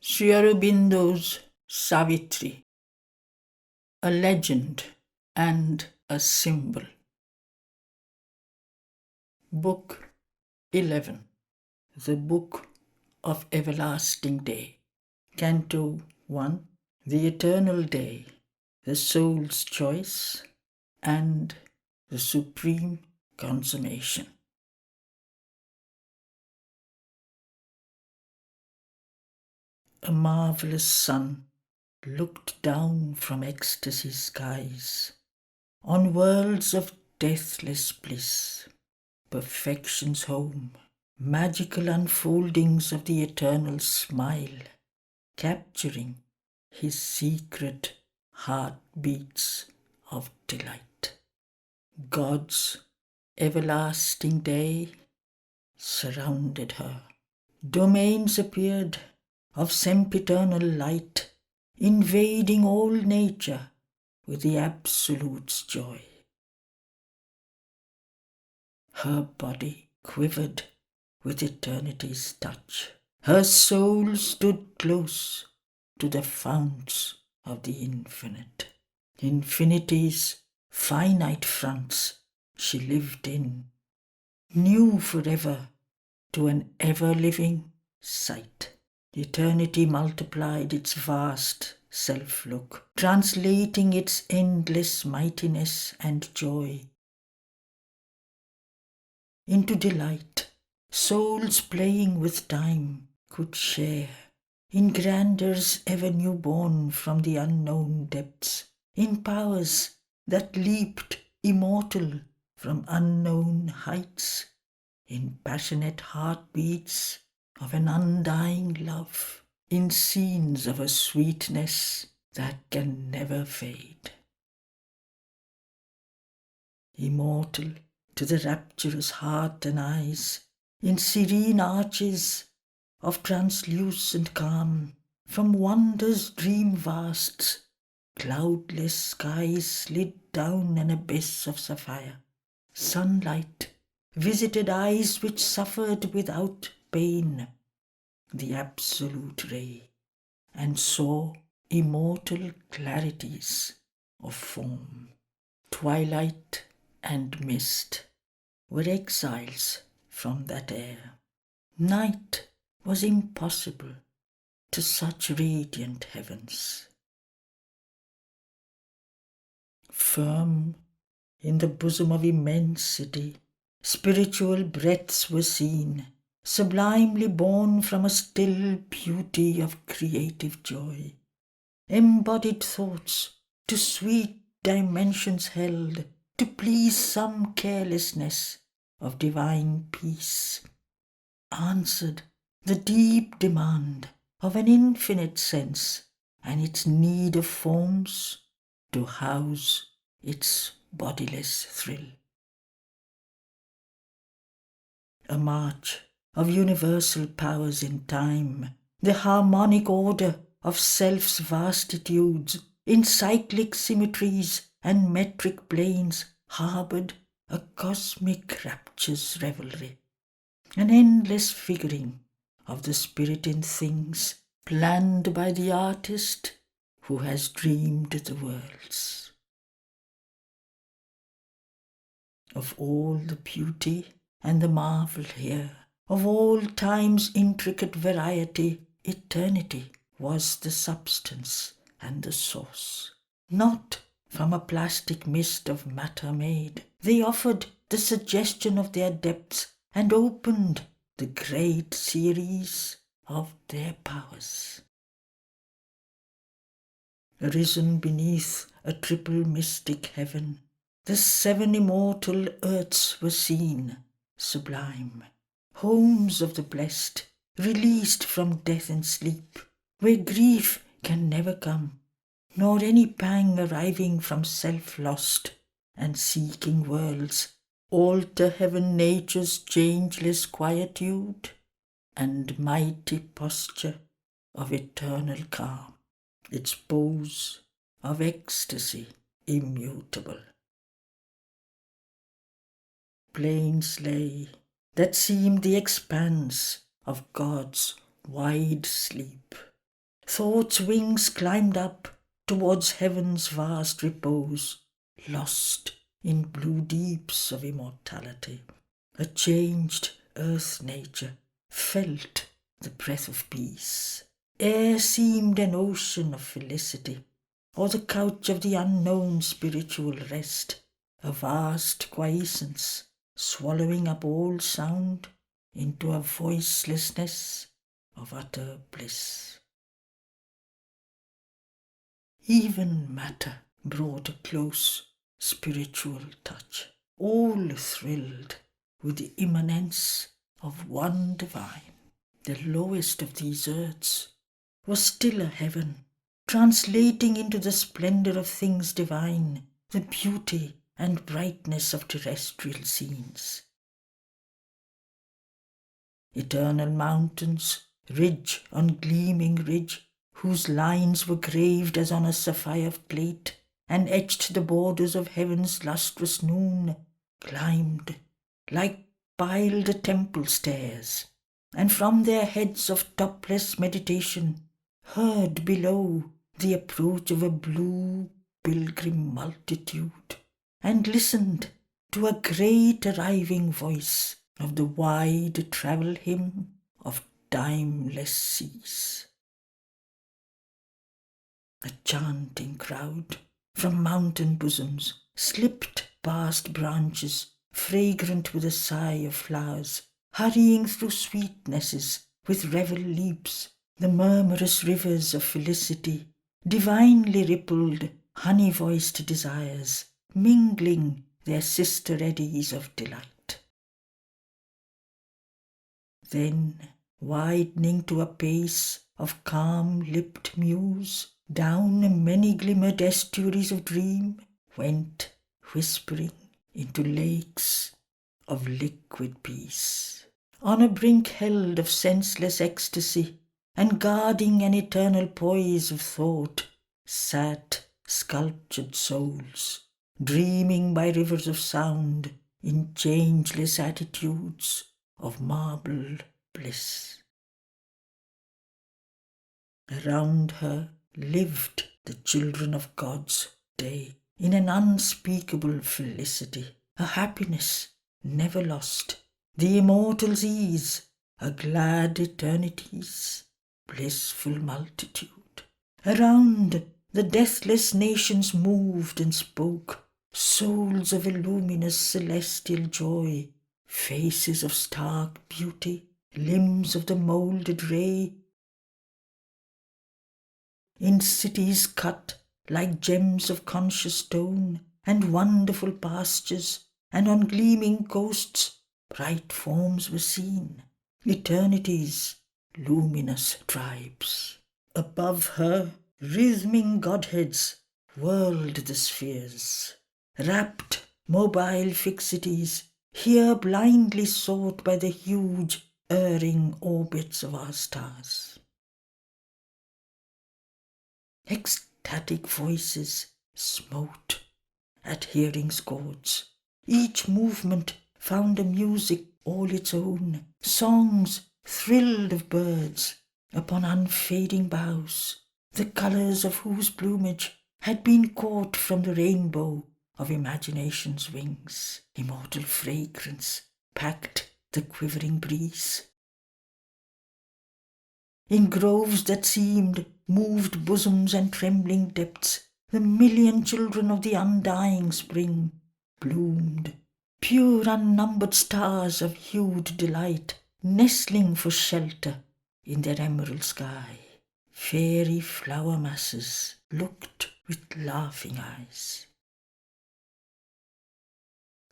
Sri Aurobindo's Savitri, a legend and a symbol. Book 11, The Book of Everlasting Day. Canto 1, The Eternal Day, the Soul's Choice, and the Supreme Consummation. A marvelous sun looked down from ecstasy skies on worlds of deathless bliss, perfection's home, magical unfoldings of the eternal smile, capturing his secret heartbeats of delight. God's everlasting day surrounded her. Domains appeared of sempiternal light, invading all nature with the Absolute's joy. Her body quivered with eternity's touch. Her soul stood close to the founts of the infinite. Infinity's finite fronts she lived in, new forever to an ever-living sight. Eternity multiplied its vast self-look, translating its endless mightiness and joy into delight. Souls playing with time could share in grandeurs ever newborn from the unknown depths, in powers that leaped immortal from unknown heights, in passionate heartbeats of an undying love, in scenes of a sweetness that can never fade. Immortal to the rapturous heart and eyes, in serene arches of translucent calm, from wonder's dream vasts, cloudless skies slid down an abyss of sapphire. Sunlight visited eyes which suffered without pain the absolute ray, and saw immortal clarities of form. Twilight and mist were exiles from that air. Night was impossible to such radiant heavens. Firm in the bosom of immensity, spiritual breaths were seen, sublimely born from a still beauty of creative joy. Embodied thoughts to sweet dimensions held, to please some carelessness of divine peace, answered the deep demand of an infinite sense and its need of forms to house its bodiless thrill. A march of universal powers in time, the harmonic order of self's vastitudes, in cyclic symmetries and metric planes, harboured a cosmic rapture's revelry, an endless figuring of the spirit in things, planned by the artist who has dreamed the worlds. Of all the beauty and the marvel here, of all time's intricate variety, eternity was the substance and the source. Not from a plastic mist of matter made, they offered the suggestion of their depths and opened the great series of their powers. Arisen beneath a triple mystic heaven, the 7 immortal earths were seen, sublime, homes of the blessed, released from death and sleep, where grief can never come, nor any pang arriving from self lost and seeking worlds alter heaven nature's changeless quietude and mighty posture of eternal calm, its pose of ecstasy immutable. Plains lay that seemed the expanse of God's wide sleep, Thought's wings climbed up towards heaven's vast repose, lost in blue deeps of immortality. A changed earth nature felt the breath of peace. Air seemed an ocean of felicity, or the couch of the unknown spiritual rest, a vast quiescence swallowing up all sound into a voicelessness of utter bliss. Even matter brought a close spiritual touch, all thrilled with the immanence of one divine. The lowest of these earths was still a heaven, translating into the splendour of things divine the beauty and brightness of terrestrial scenes. Eternal mountains, ridge on gleaming ridge, whose lines were graved as on a sapphire plate, and etched the borders of heaven's lustrous noon, climbed like piled temple stairs, and from their heads of topless meditation heard below the approach of a blue pilgrim multitude, and listened to a great arriving voice of the wide travel hymn of timeless seas. A chanting crowd from mountain bosoms slipped past branches fragrant with a sigh of flowers, hurrying through sweetnesses with revel leaps, the murmurous rivers of felicity, divinely rippled, honey-voiced desires, mingling their sister eddies of delight. Then, widening to a pace of calm-lipped muse, down many glimmered estuaries of dream, went whispering into lakes of liquid peace. On a brink held of senseless ecstasy, and guarding an eternal poise of thought, sat sculptured souls, dreaming by rivers of sound in changeless attitudes of marble bliss. Around her lived the children of God's day in an unspeakable felicity, a happiness never lost, the immortal's ease, a glad eternity's blissful multitude. Around the deathless nations moved and spoke, souls of illuminous celestial joy, faces of stark beauty, limbs of the moulded ray, in cities cut like gems of conscious stone, and wonderful pastures, and on gleaming coasts bright forms were seen, eternity's luminous tribes. Above her rhythming godheads whirled the spheres, rapt mobile fixities, here blindly sought by the huge erring orbits of our stars. Ecstatic voices smote at hearing's chords. Each movement found a music all its own, songs thrilled of birds upon unfading boughs, the colours of whose plumage had been caught from the rainbow of imagination's wings. Immortal fragrance packed the quivering breeze. In groves that seemed moved bosoms and trembling depths, the million children of the undying spring bloomed, pure unnumbered stars of hued delight, nestling for shelter in their emerald sky. Fairy flower masses looked with laughing eyes.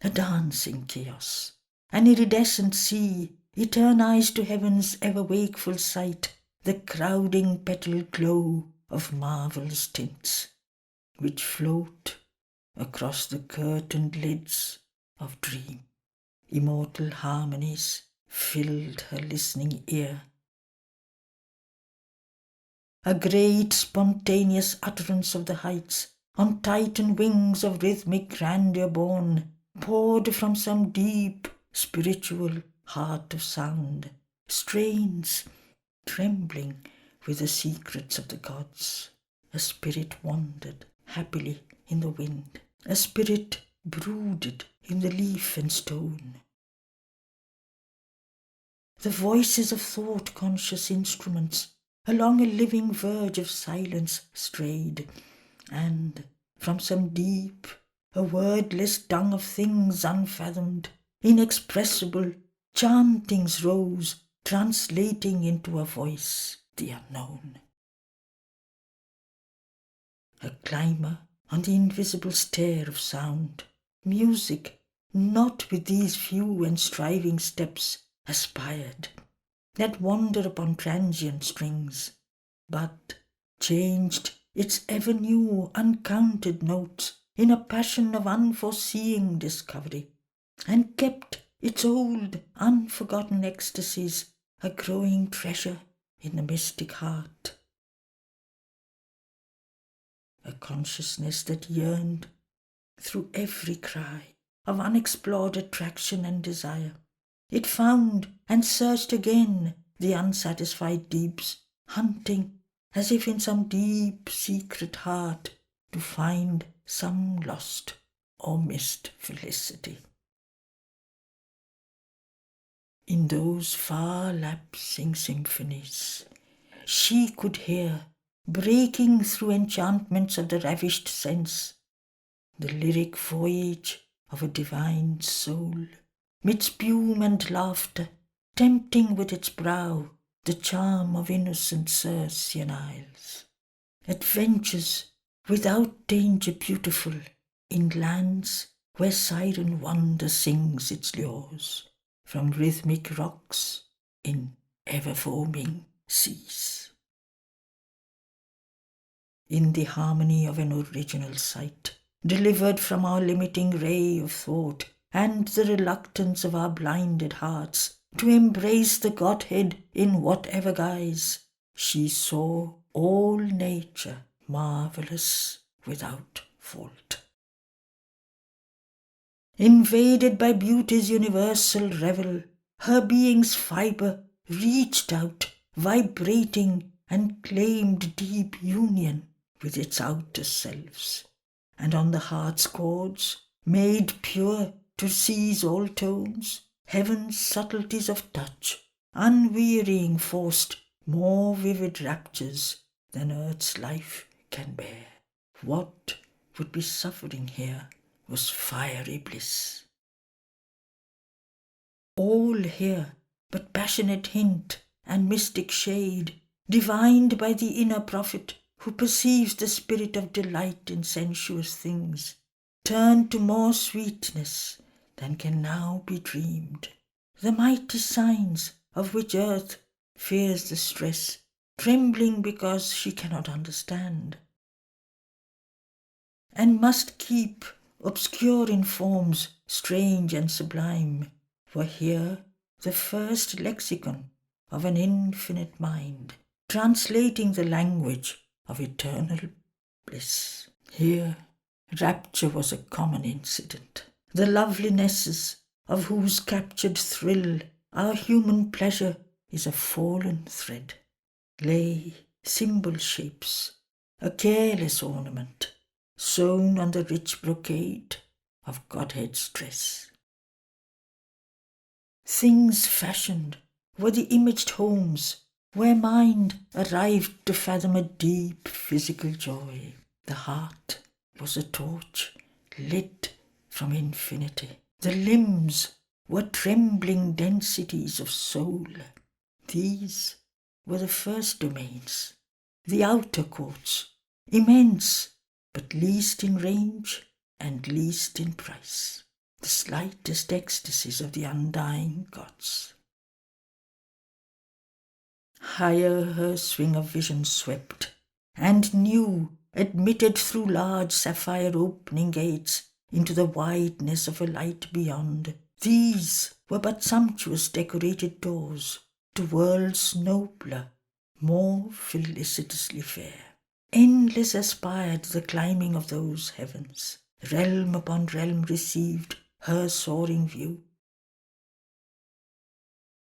A dancing chaos, an iridescent sea, eternized to heaven's ever-wakeful sight the crowding petal glow of marvel's tints, which float across the curtained lids of dream. Immortal harmonies filled her listening ear. A great spontaneous utterance of the heights, on Titan wings of rhythmic grandeur borne, poured from some deep spiritual heart of sound, strains trembling with the secrets of the gods. A spirit wandered happily in the wind. A spirit brooded in the leaf and stone. The voices of thought-conscious instruments along a living verge of silence strayed, and from some deep, a wordless dung of things unfathomed, inexpressible, chantings rose, translating into a voice the unknown. A climber on the invisible stair of sound, music, not with these few and striving steps, aspired, that wander upon transient strings, but changed its ever-new, uncounted notes in a passion of unforeseeing discovery, and kept its old, unforgotten ecstasies a growing treasure in the mystic heart. A consciousness that yearned through every cry of unexplored attraction and desire. It found and searched again the unsatisfied deeps, hunting as if in some deep secret heart to find some lost or missed felicity. In those far lapsing symphonies, she could hear, breaking through enchantments of the ravished sense, the lyric voyage of a divine soul, mid spume and laughter, tempting with its brow the charm of innocent Circean isles. Adventures without danger beautiful, in lands where siren wonder sings its lures, from rhythmic rocks in ever-foaming seas. In the harmony of an original sight, delivered from our limiting ray of thought and the reluctance of our blinded hearts to embrace the Godhead in whatever guise, she saw all nature marvellous without fault. Invaded by beauty's universal revel, her being's fibre reached out, vibrating, and claimed deep union with its outer selves, and on the heart's chords, made pure to seize all tones, heaven's subtleties of touch, unwearying forced more vivid raptures than earth's life can bear. What would be suffering here was fiery bliss. All here but passionate hint and mystic shade, divined by the inner prophet who perceives the spirit of delight in sensuous things, turned to more sweetness than can now be dreamed. The mighty signs of which earth fears the stress, trembling because she cannot understand, and must keep obscure in forms strange and sublime, were here the first lexicon of an infinite mind, translating the language of eternal bliss. Here rapture was a common incident, the lovelinesses of whose captured thrill our human pleasure is a fallen thread, lay symbol shapes, a careless ornament, sewn on the rich brocade of Godhead's dress. Things fashioned were the imaged homes where mind arrived to fathom a deep physical joy. The heart was a torch lit from infinity. The limbs were trembling densities of soul. These were the first domains, the outer courts, immense, but least in range and least in price, the slightest ecstasies of the undying gods. Higher her swing of vision swept, and new, admitted through large sapphire opening gates into the wideness of a light beyond. These were but sumptuous decorated doors to worlds nobler, more felicitously fair. Endless aspired the climbing of those heavens. Realm upon realm received her soaring view.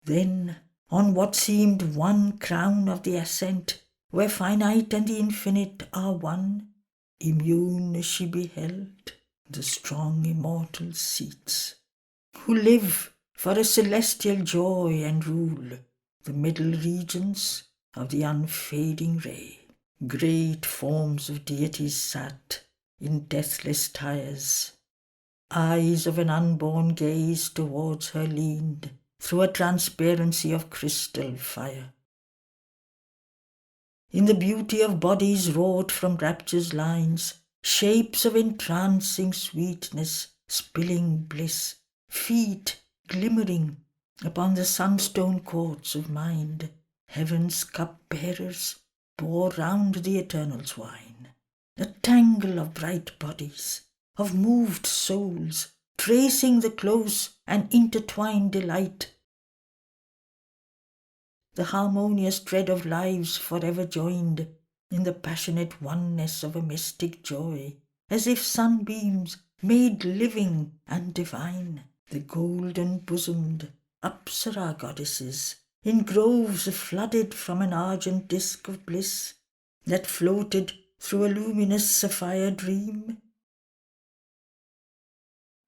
Then, on what seemed one crown of the ascent, where finite and the infinite are one, immune she beheld the strong immortal seats, who live for a celestial joy and rule the middle regions of the unfading ray. Great forms of deities sat in deathless tires. Eyes of an unborn gaze towards her leaned through a transparency of crystal fire. In the beauty of bodies wrought from rapture's lines, shapes of entrancing sweetness, spilling bliss, feet glimmering upon the sunstone courts of mind, heaven's cup-bearers bore round the Eternal's wine. A tangle of bright bodies, of moved souls, tracing the close and intertwined delight, the harmonious thread of lives forever joined in the passionate oneness of a mystic joy, as if sunbeams made living and divine, the golden-bosomed Apsara goddesses, in groves flooded from an argent disk of bliss, that floated through a luminous sapphire dream.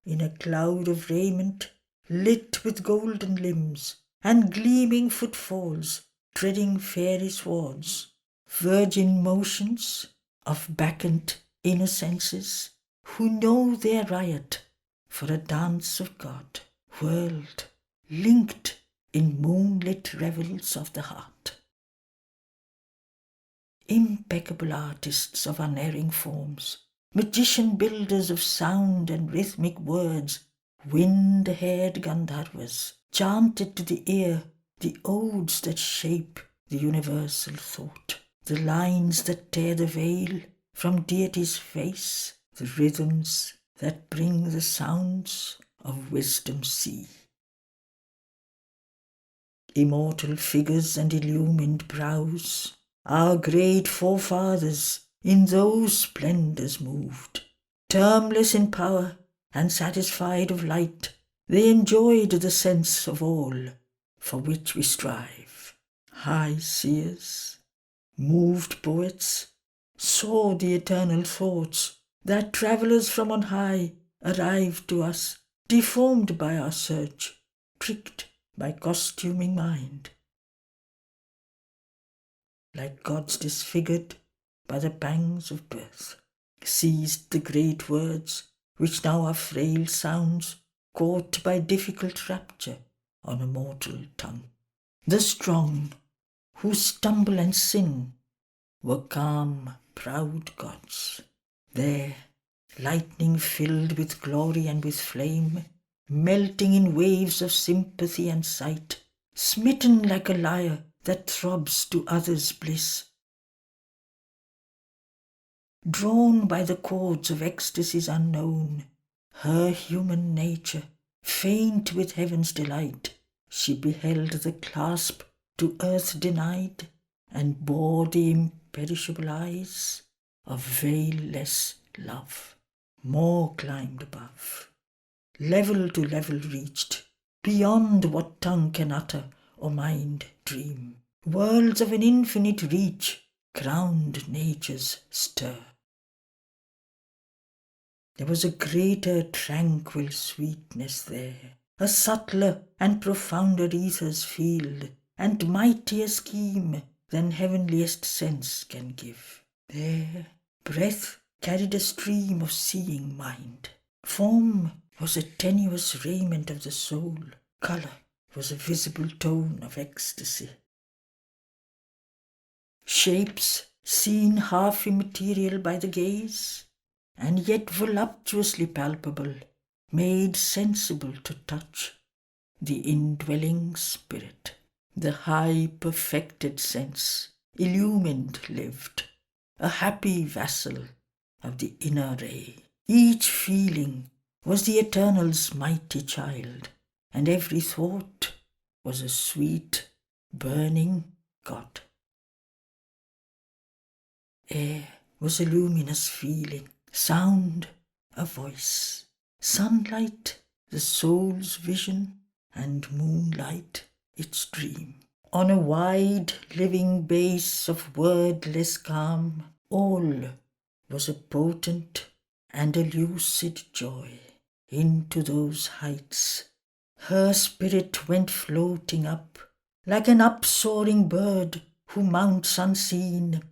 In a cloud of raiment, lit with golden limbs, and gleaming footfalls, treading fairy swords, virgin motions of bacchant innocences, who know their riot for a dance of God, whirled, linked in moonlit revels of the heart. Impeccable artists of unerring forms, magician builders of sound and rhythmic words, wind-haired Gandharvas, chanted to the ear the odes that shape the universal thought, the lines that tear the veil from deity's face, the rhythms that bring the sounds of wisdom's sea. Immortal figures and illumined brows, our great forefathers in those splendours moved. Termless in power and satisfied of light, they enjoyed the sense of all for which we strive. High seers, moved poets, saw the eternal thoughts that travellers from on high arrived to us, deformed by our search, tricked by costuming mind. Like gods disfigured by the pangs of birth, seized the great words which now are frail sounds caught by difficult rapture on a mortal tongue. The strong, who stumble and sin, were calm, proud gods. There, lightning filled with glory and with flame, melting in waves of sympathy and sight, smitten like a lyre that throbs to others' bliss. Drawn by the chords of ecstasies unknown, her human nature, faint with heaven's delight, she beheld the clasp to earth denied, and bore the imperishable eyes of veilless love. More climbed above, level to level reached, beyond what tongue can utter or mind dream. Worlds of an infinite reach crowned nature's stir. There was a greater tranquil sweetness there, a subtler and profounder ether's field, and mightier scheme than heavenliest sense can give. There, breath carried a stream of seeing mind. Form was a tenuous raiment of the soul. Colour was a visible tone of ecstasy. Shapes seen half immaterial by the gaze, and yet voluptuously palpable, made sensible to touch, the indwelling spirit. The high perfected sense, illumined lived, a happy vassal of the inner ray. Each feeling was the Eternal's mighty child, and every thought was a sweet, burning God. Air was a luminous feeling, sound a voice, sunlight the soul's vision, and moonlight its dream. On a wide living base of wordless calm, all was a potent and a lucid joy. Into those heights her spirit went floating up, like an upsoaring bird who mounts unseen,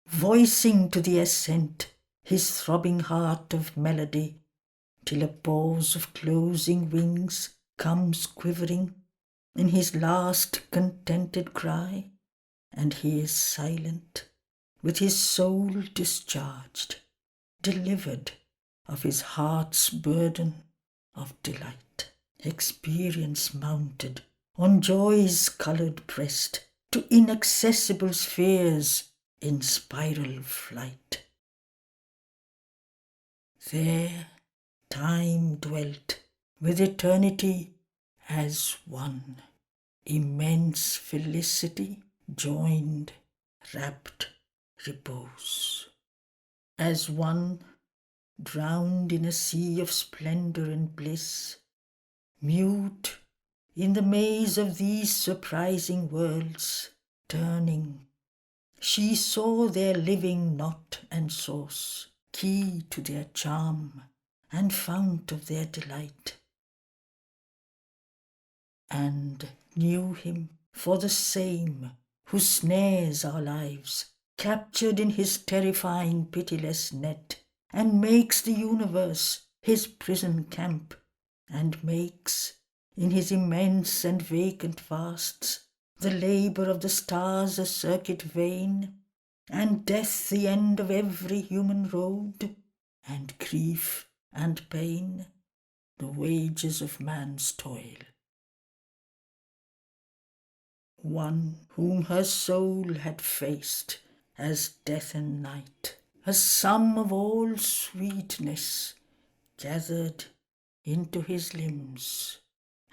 voicing to the ascent his throbbing heart of melody, till a pause of closing wings comes quivering in his last contented cry, and he is silent, with his soul discharged, delivered of his heart's burden of delight. Experience mounted on joy's coloured breast to inaccessible spheres in spiral flight. There time dwelt with eternity as one. Immense felicity joined rapt repose. As one drowned in a sea of splendour and bliss, mute in the maze of these surprising worlds, turning, she saw their living knot and source, key to their charm and fount of their delight, and knew him for the same who snares our lives, captured in his terrifying pitiless net, and makes the universe his prison camp, and makes, in his immense and vacant vasts, the labour of the stars a circuit vain, and death the end of every human road, and grief and pain the wages of man's toil. One whom her soul had faced as death and night, a sum of all sweetness, gathered into his limbs,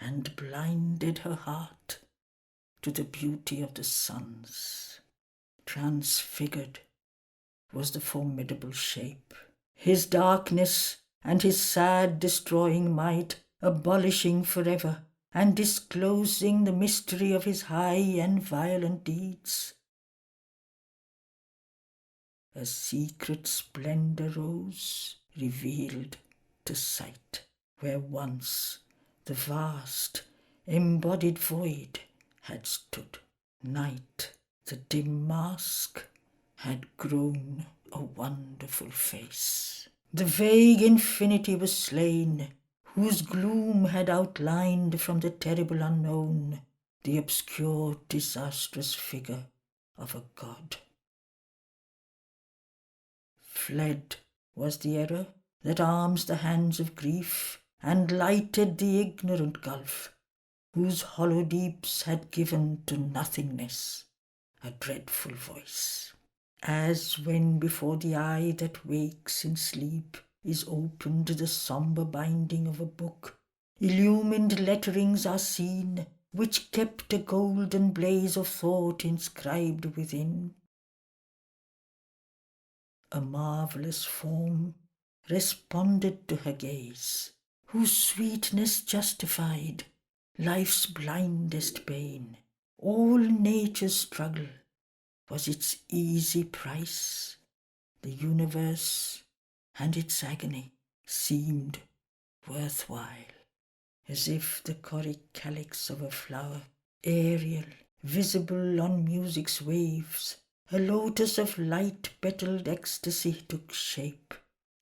and blinded her heart to the beauty of the suns. Transfigured was the formidable shape, his darkness and his sad destroying might abolishing forever, and disclosing the mystery of his high and violent deeds. A secret splendour rose, revealed to sight, where once the vast, embodied void had stood. Night, the dim mask, had grown a wonderful face. The vague infinity was slain, whose gloom had outlined from the terrible unknown the obscure, disastrous figure of a god. Fled was the error that arms the hands of grief, and lighted the ignorant gulf, whose hollow deeps had given to nothingness a dreadful voice. As when before the eye that wakes in sleep is opened the sombre binding of a book, illumined letterings are seen, which kept a golden blaze of thought inscribed within. A marvellous form responded to her gaze, whose sweetness justified life's blindest pain. All nature's struggle was its easy price. The universe and its agony seemed worthwhile, as if the choric calyx of a flower, aerial, visible on music's waves, a lotus of light-petalled ecstasy took shape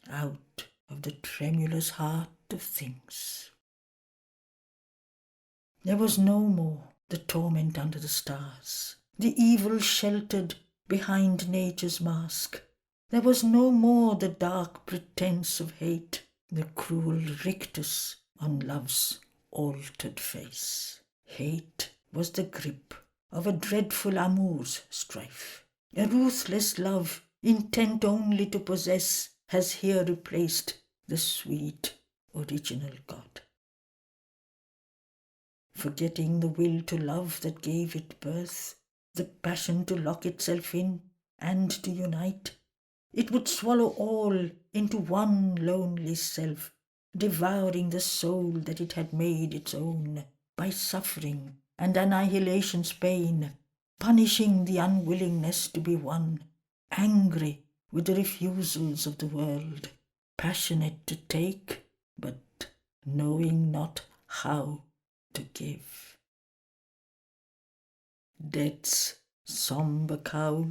out of the tremulous heart of things. There was no more the torment under the stars, the evil sheltered behind nature's mask. There was no more the dark pretence of hate, the cruel rictus on love's altered face. Hate was the grip of a dreadful amour's strife. A ruthless love, intent only to possess, has here replaced the sweet original God. Forgetting the will to love that gave it birth, the passion to lock itself in and to unite, it would swallow all into one lonely self, devouring the soul that it had made its own, by suffering and annihilation's pain, punishing the unwillingness to be one, angry with the refusals of the world, passionate to take, but knowing not how to give. Death's sombre cowl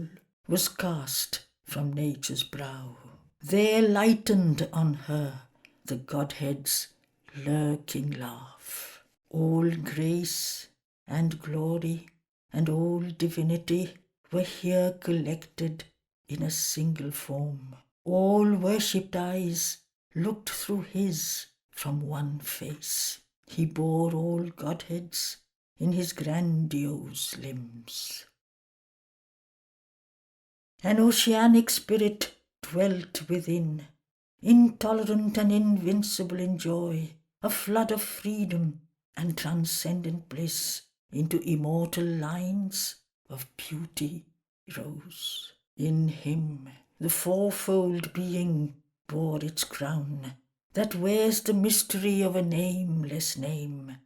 was cast from nature's brow. There lightened on her the Godhead's lurking laugh. All grace and glory and all divinity were here collected in a single form. All worshipped eyes looked through his from one face. He bore all Godheads in his grandiose limbs. An oceanic spirit dwelt within, intolerant and invincible in joy, a flood of freedom and transcendent bliss into immortal lines of beauty rose. In him the fourfold being bore its crown, that wears the mystery of a nameless name.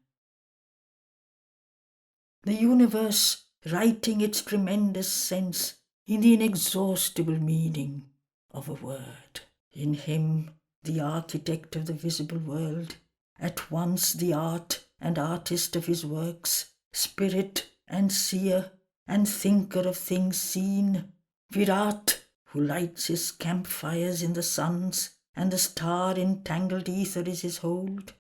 The universe writing its tremendous sense in the inexhaustible meaning of a word. In him, the architect of the visible world, at once the art and artist of his works, spirit and seer and thinker of things seen, Virat, who lights his campfires in the suns, and the star-entangled ether is his hold,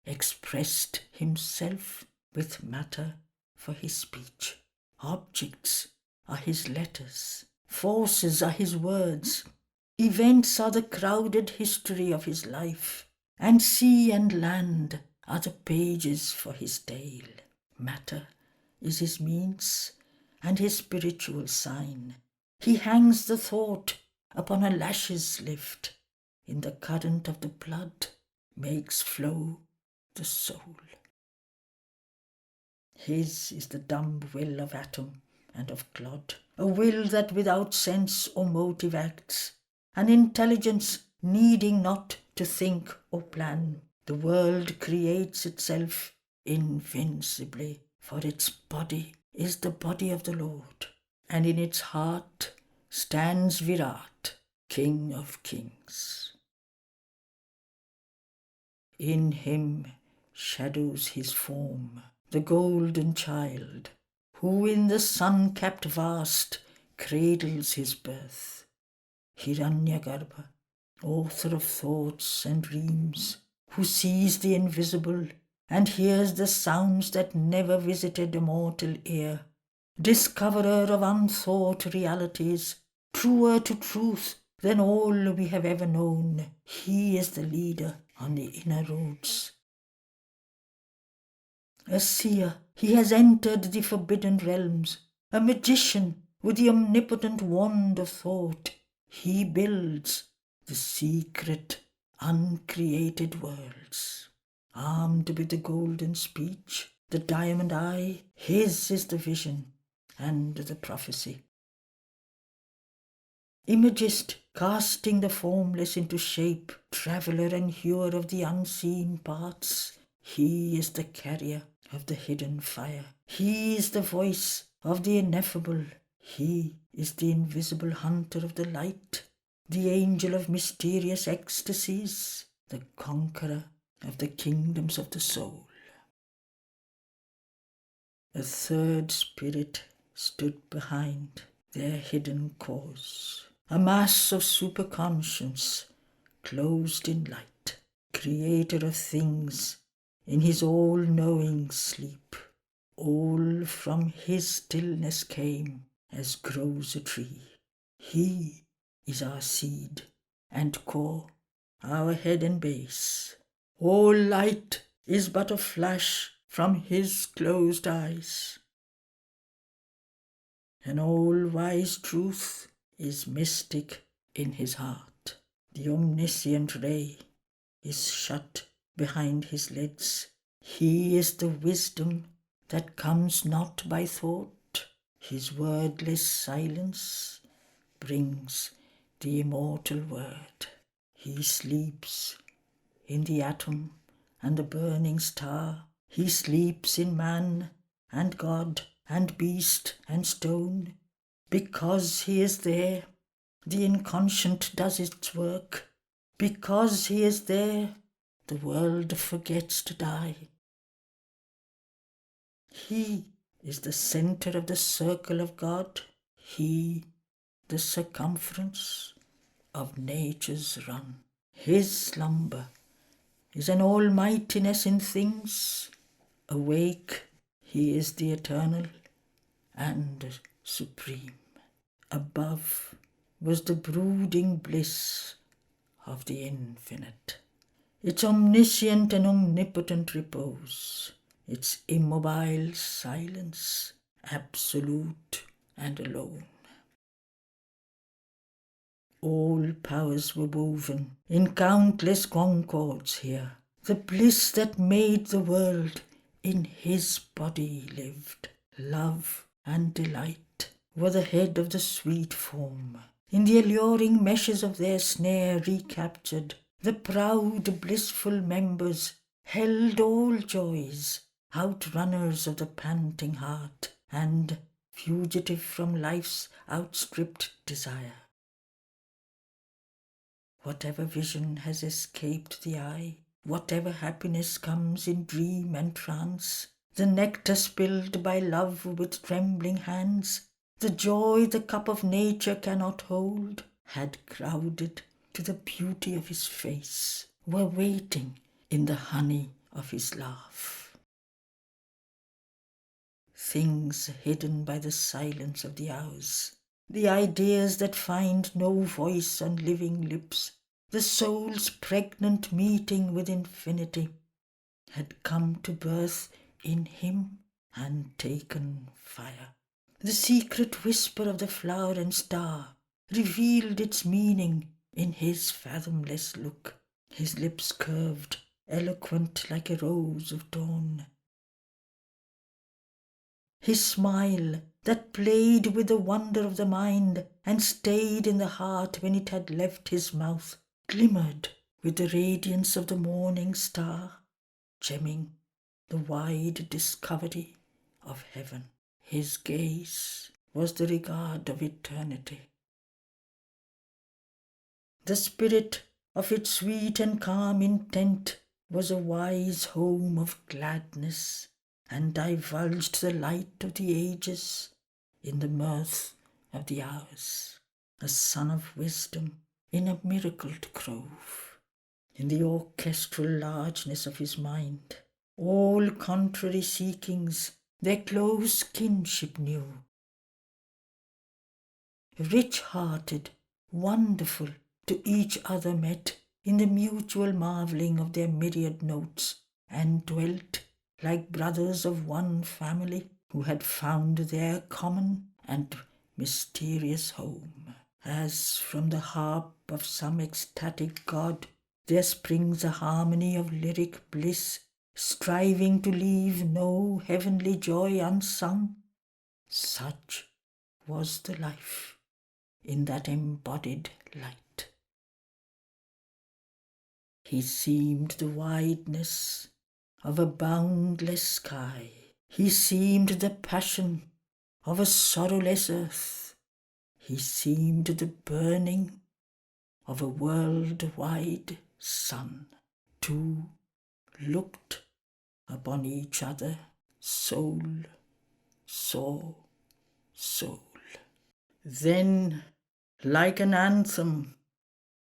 expressed himself with matter for his speech. Objects are his letters, forces are his words, events are the crowded history of his life, and sea and land are the pages for his tale. Matter is his means and his spiritual sign. He hangs the thought upon a lash's lift, in the current of the blood makes flow the soul. His is the dumb will of atom and of clod, a will that without sense or motive acts, an intelligence needing not to think or plan. The world creates itself invincibly, for its body is the body of the Lord, and in its heart stands Virat, King of Kings. In him shadows his form, the golden child, who in the sun-capped vast cradles his birth. Hiranyagarbha, author of thoughts and dreams, who sees the invisible and hears the sounds that never visited a mortal ear, discoverer of unthought realities, truer to truth than all we have ever known. He is the leader on the inner roads. A seer, he has entered the forbidden realms, a magician with the omnipotent wand of thought. He builds the secret, uncreated worlds. Armed with the golden speech, the diamond eye, his is the vision and the prophecy. Imagist, casting the formless into shape, traveller and hewer of the unseen parts, he is the carrier of the hidden fire. He is the voice of the ineffable. He is the invisible hunter of the light, the angel of mysterious ecstasies, the conqueror of the kingdoms of the soul. A third spirit stood behind their hidden cause, a mass of superconscience closed in light, creator of things in his all-knowing sleep. All from his stillness came as grows a tree. He is our seed and core, our head and base. All light is but a flash from his closed eyes. And all wise truth is mystic in his heart. The omniscient ray is shut behind his lids. He is the wisdom that comes not by thought. His wordless silence brings the immortal word. He sleeps in the atom and the burning star. He sleeps in man and God and beast and stone. Because he is there, the inconscient does its work. Because he is there, the world forgets to die. He is the centre of the circle of God. He, the circumference of nature's run. His slumber is an almightiness in things. Awake, he is the eternal and supreme. Above was the brooding bliss of the infinite, its omniscient and omnipotent repose, its immobile silence, absolute and alone. All powers were woven in countless concords here. The bliss that made the world in his body lived. Love and delight were the head of the sweet form. In the alluring meshes of their snare recaptured, the proud blissful members held all joys, outrunners of the panting heart, and fugitive from life's outstripped desire. Whatever vision has escaped the eye, whatever happiness comes in dream and trance, the nectar spilled by love with trembling hands, the joy the cup of nature cannot hold, had crowded to the beauty of his face, were waiting in the honey of his laugh. Things hidden by the silence of the hours, the ideas that find no voice on living lips, the soul's pregnant meeting with infinity, had come to birth in him and taken fire. The secret whisper of the flower and star revealed its meaning in his fathomless look, his lips curved, eloquent like a rose of dawn. His smile, that played with the wonder of the mind and stayed in the heart when it had left his mouth, glimmered with the radiance of the morning star, gemming the wide discovery of heaven. His gaze was the regard of eternity. The spirit of its sweet and calm intent was a wise home of gladness, and divulged the light of the ages in the mirth of the hours. A son of wisdom in a miracled grove, in the orchestral largeness of his mind, all contrary seekings their close kinship knew. Rich-hearted, wonderful, to each other met in the mutual marvelling of their myriad notes, and dwelt like brothers of one family who had found their common and mysterious home. As from the harp of some ecstatic god there springs a harmony of lyric bliss, striving to leave no heavenly joy unsung, such was the life in that embodied light. He seemed the wideness of a boundless sky. He seemed the passion of a sorrowless earth. He seemed the burning of a world-wide sun. Two looked upon each other, soul saw soul. Then, like an anthem,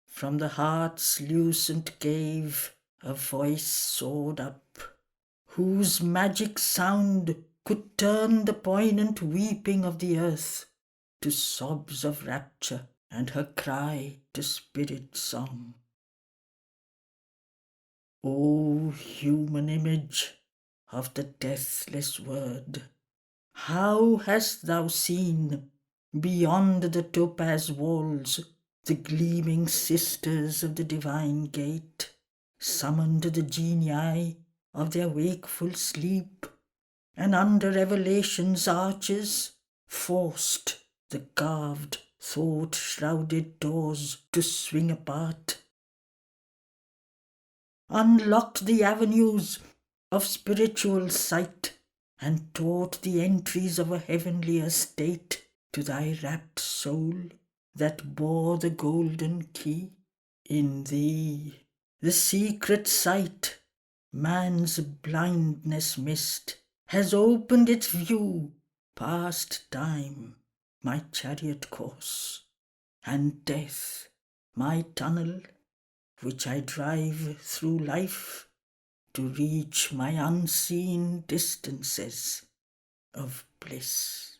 from the heart's lucent cave a voice soared up, whose magic sound could turn the poignant weeping of the earth to sobs of rapture, and her cry to spirit song. O human image of the deathless word, how hast thou seen, beyond the topaz walls, the gleaming sisters of the divine gate, summoned the genii of their wakeful sleep, and under revelation's arches forced the carved, thought-shrouded doors to swing apart, unlocked the avenues of spiritual sight, and taught the entries of a heavenlier state to thy rapt soul that bore the golden key. In thee the secret sight man's blindness missed has opened its view past time, my chariot course, and death, my tunnel, which I drive through life to reach my unseen distances of bliss.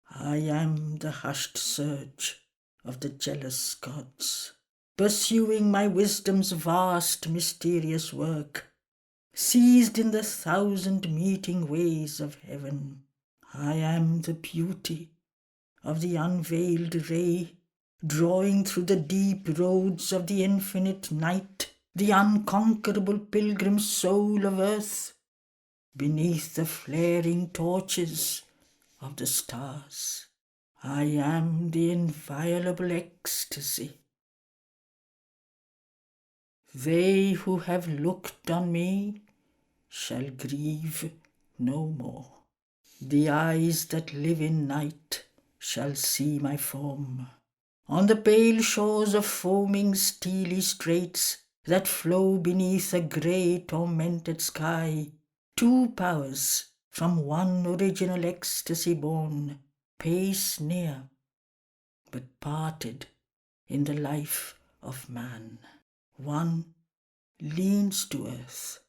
I am the hushed surge of the jealous gods, pursuing my wisdom's vast mysterious work, seized in the thousand meeting ways of heaven. I am the beauty of the unveiled ray, drawing through the deep roads of the infinite night, the unconquerable pilgrim soul of earth, beneath the flaring torches of the stars. I am the inviolable ecstasy. They who have looked on me shall grieve no more. The eyes that live in night shall see my form. On the pale shores of foaming steely straits that flow beneath a grey tormented sky, two powers from one original ecstasy born pace near, but parted in the life of man. One leans to earth,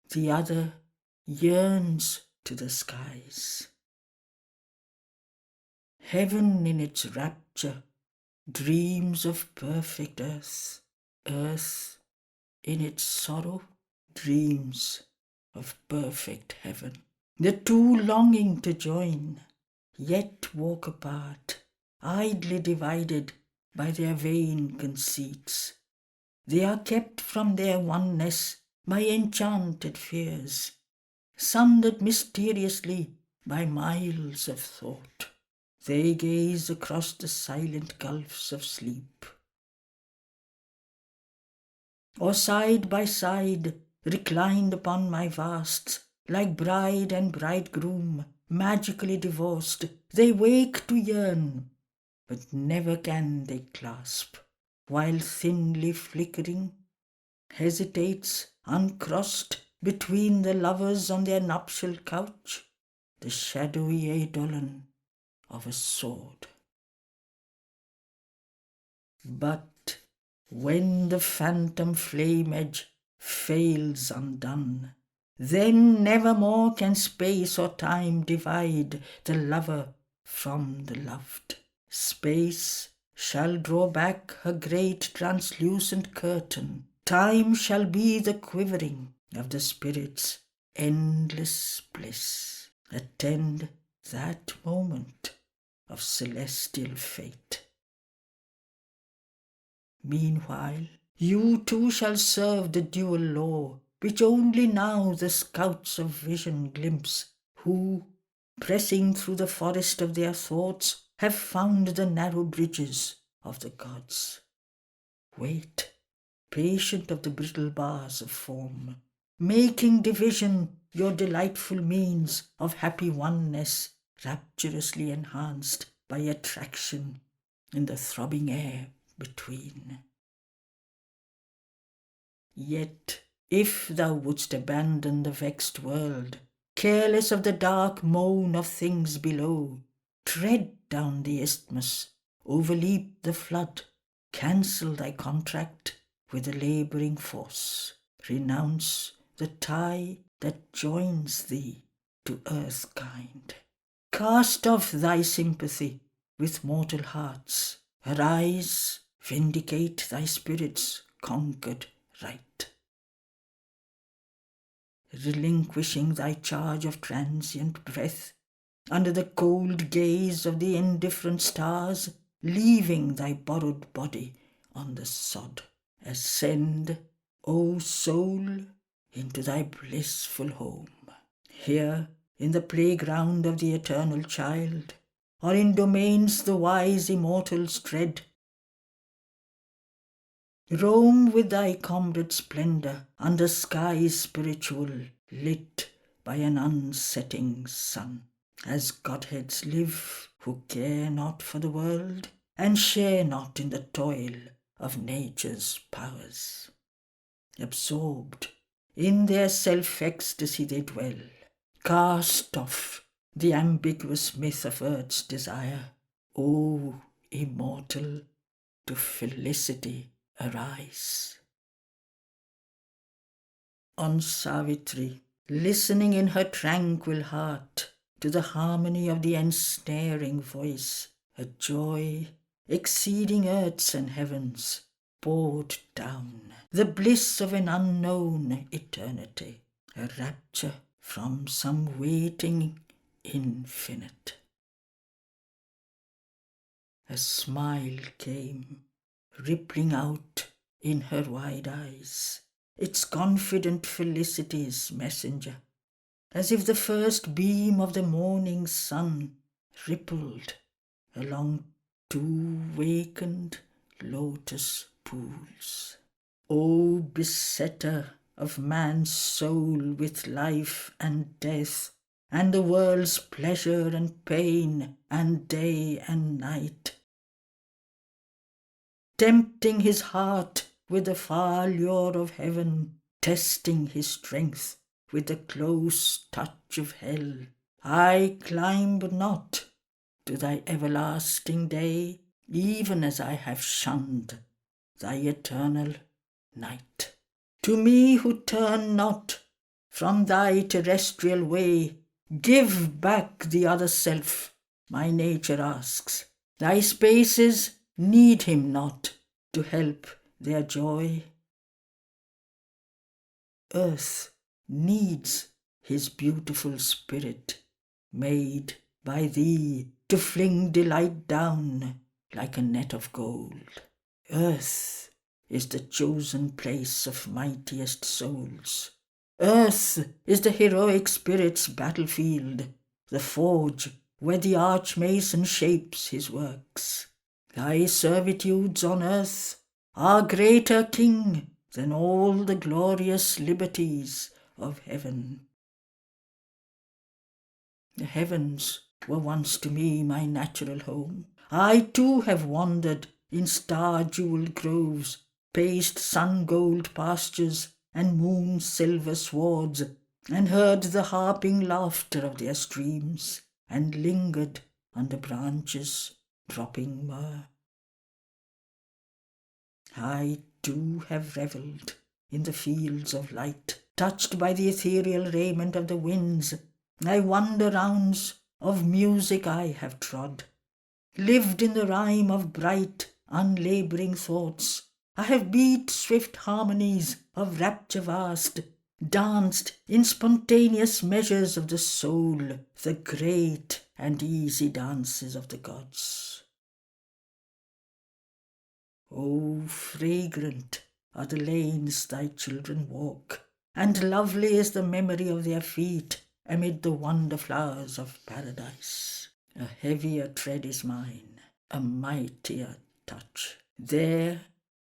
the other yearns to the skies. Heaven in its rapture dreams of perfect earth. Earth in its sorrow dreams of perfect heaven. The two longing to join, yet walk apart, idly divided by their vain conceits. They are kept from their oneness by enchanted fears, sundered mysteriously by miles of thought. They gaze across the silent gulfs of sleep, or side by side, reclined upon my vasts, like bride and bridegroom, magically divorced, they wake to yearn, but never can they clasp, while thinly flickering hesitates uncrossed between the lovers on their nuptial couch the shadowy eidolon of a sword. But when the phantom flame edge fails undone, then nevermore can space or time divide the lover from the loved. Space shall draw back her great translucent curtain. Time shall be the quivering of the spirit's endless bliss. Attend that moment of celestial fate. Meanwhile, you too shall serve the dual law, which only now the scouts of vision glimpse, who, pressing through the forest of their thoughts, have found the narrow bridges of the gods. Wait, patient of the brittle bars of form, making division your delightful means of happy oneness, rapturously enhanced by attraction in the throbbing air between. Yet, if thou wouldst abandon the vexed world, careless of the dark moan of things below, tread down the isthmus, overleap the flood, cancel thy contract with the labouring force, renounce the tie that joins thee to earth-kind. Cast off thy sympathy with mortal hearts, arise, vindicate thy spirit's conquered right. Relinquishing thy charge of transient breath, under the cold gaze of the indifferent stars, leaving thy borrowed body on the sod, ascend, O soul, into thy blissful home. Here, in the playground of the eternal child, or in domains the wise immortals tread, Roam with thy comrade splendour under skies spiritual, lit by an unsetting sun. As Godheads live who care not for the world and share not in the toil of nature's powers. Absorbed in their self-ecstasy they dwell, cast off the ambiguous myth of earth's desire. O immortal, to felicity arise. On Savitri, listening in her tranquil heart to the harmony of the ensnaring voice, a joy exceeding earths and heavens poured down, the bliss of an unknown eternity, a rapture from some waiting infinite. A smile came, rippling out in her wide eyes, its confident felicity's messenger, as if the first beam of the morning sun rippled along two wakened lotus pools. O besetter of man's soul with life and death, and the world's pleasure and pain, and day and night, tempting his heart with the far lure of heaven, testing his strength with the close touch of hell, I climb not to thy everlasting day, even as I have shunned thy eternal night. To me who turn not from thy terrestrial way, give back the other self, my nature asks. Thy spaces need him not to help their joy. Earth needs his beautiful spirit, made by thee to fling delight down like a net of gold. Earth is the chosen place of mightiest souls. Earth is the heroic spirit's battlefield, the forge where the archmason shapes his works. Thy servitudes on earth are greater, King, than all the glorious liberties of heaven. The heavens were once to me my natural home. I too have wandered in star-jewelled groves, paced sun-gold pastures and moon-silver swards, and heard the harping laughter of their streams, and lingered under branches dropping myrrh. I too have revelled in the fields of light, touched by the ethereal raiment of the winds. I wander rounds of music I have trod, lived in the rhyme of bright, unlabouring thoughts. I have beat swift harmonies of rapture vast, danced in spontaneous measures of the soul, the great and easy dances of the gods. O fragrant are the lanes thy children walk, and lovely is the memory of their feet amid the wonder flowers of paradise. A heavier tread is mine, a mightier touch. There,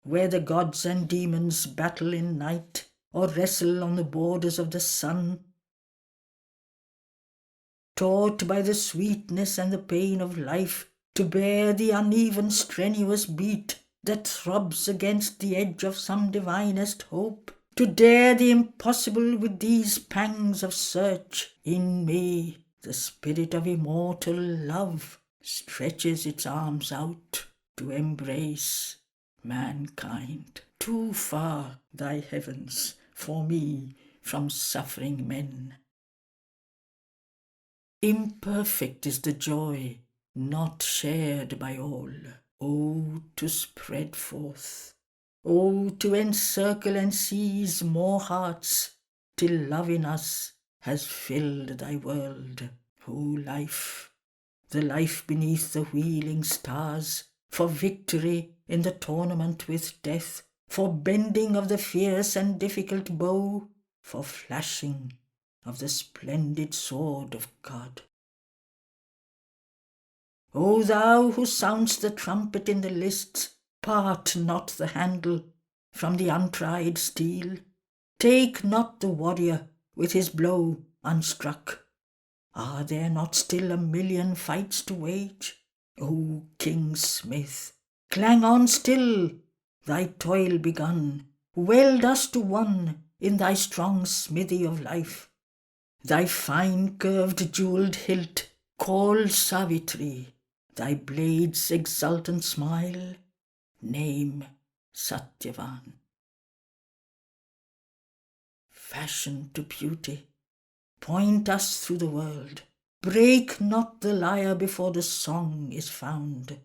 where the gods and demons battle in night, or wrestle on the borders of the sun, taught by the sweetness and the pain of life to bear the uneven strenuous beat that throbs against the edge of some divinest hope, to dare the impossible with these pangs of search. In me the spirit of immortal love stretches its arms out to embrace mankind. Too far thy heavens for me from suffering men. Imperfect is the joy not shared by all. Oh, to spread forth, oh, to encircle and seize more hearts, till love in us has filled thy world. O life, the life beneath the wheeling stars, for victory in the tournament with death, for bending of the fierce and difficult bow, for flashing of the splendid sword of God. O thou who soundst the trumpet in the lists, part not the handle, from the untried steel. Take not the warrior with his blow unstruck. Are there not still a million fights to wage? O King Smith, clang on still, thy toil begun, weld us to one in thy strong smithy of life. Thy fine curved jewelled hilt call Savitri, thy blade's exultant smile name Satyavan. Fashion to beauty, point us through the world. Break not the lyre before the song is found.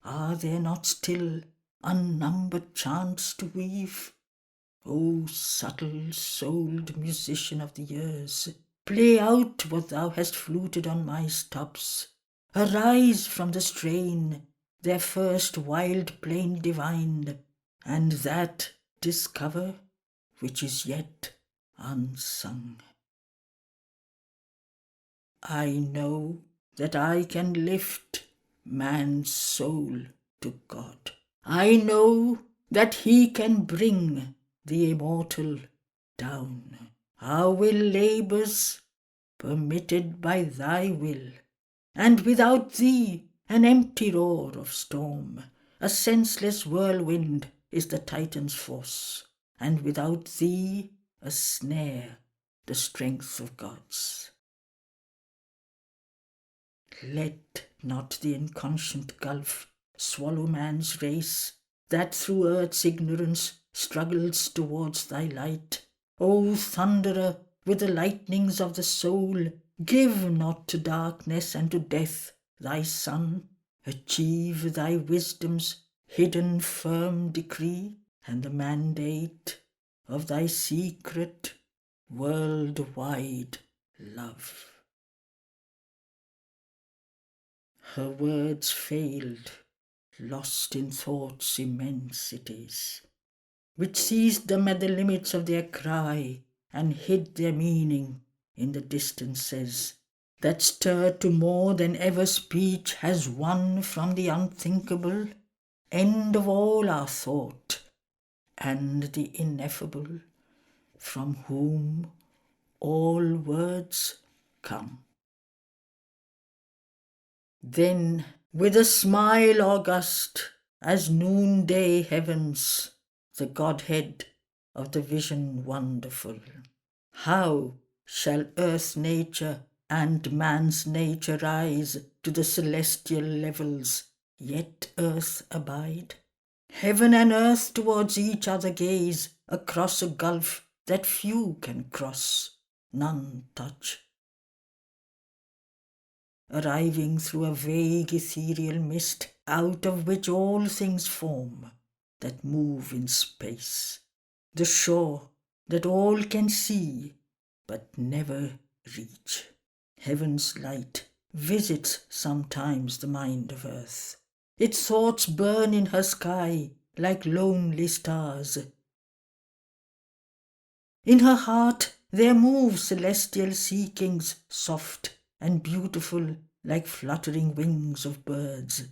Are there not still unnumbered chants to weave? O subtle-souled musician of the years, play out what thou hast fluted on my stops. Arise from the strain, their first wild plain divined, and that discover which is yet unsung. I know that I can lift man's soul to God. I know that he can bring the immortal down. Our will labours, permitted by thy will, and without thee an empty roar of storm. A senseless whirlwind is the Titan's force, and without thee a snare, the strength of gods. Let not the inconscient gulf swallow man's race, that through earth's ignorance struggles towards thy light. O Thunderer, with the lightnings of the soul, give not to darkness and to death thy son. Achieve thy wisdom's hidden firm decree, and the mandate of thy secret world-wide love. Her words failed, lost in thought's immensities, which seized them at the limits of their cry and hid their meaning in the distances that stirred to more than ever speech has won from the unthinkable, end of all our thought, and the ineffable, from whom all words come. Then, with a smile august as noonday heavens, the Godhead of the vision wonderful, how shall earth nature and man's nature rise to the celestial levels, yet earth abide? Heaven and earth towards each other gaze across a gulf that few can cross, none touch. Arriving through a vague ethereal mist, out of which all things form that move in space, the shore that all can see but never reach. Heaven's light visits sometimes the mind of earth. Its thoughts burn in her sky like lonely stars. In her heart there move celestial seekings, soft and beautiful like fluttering wings of birds.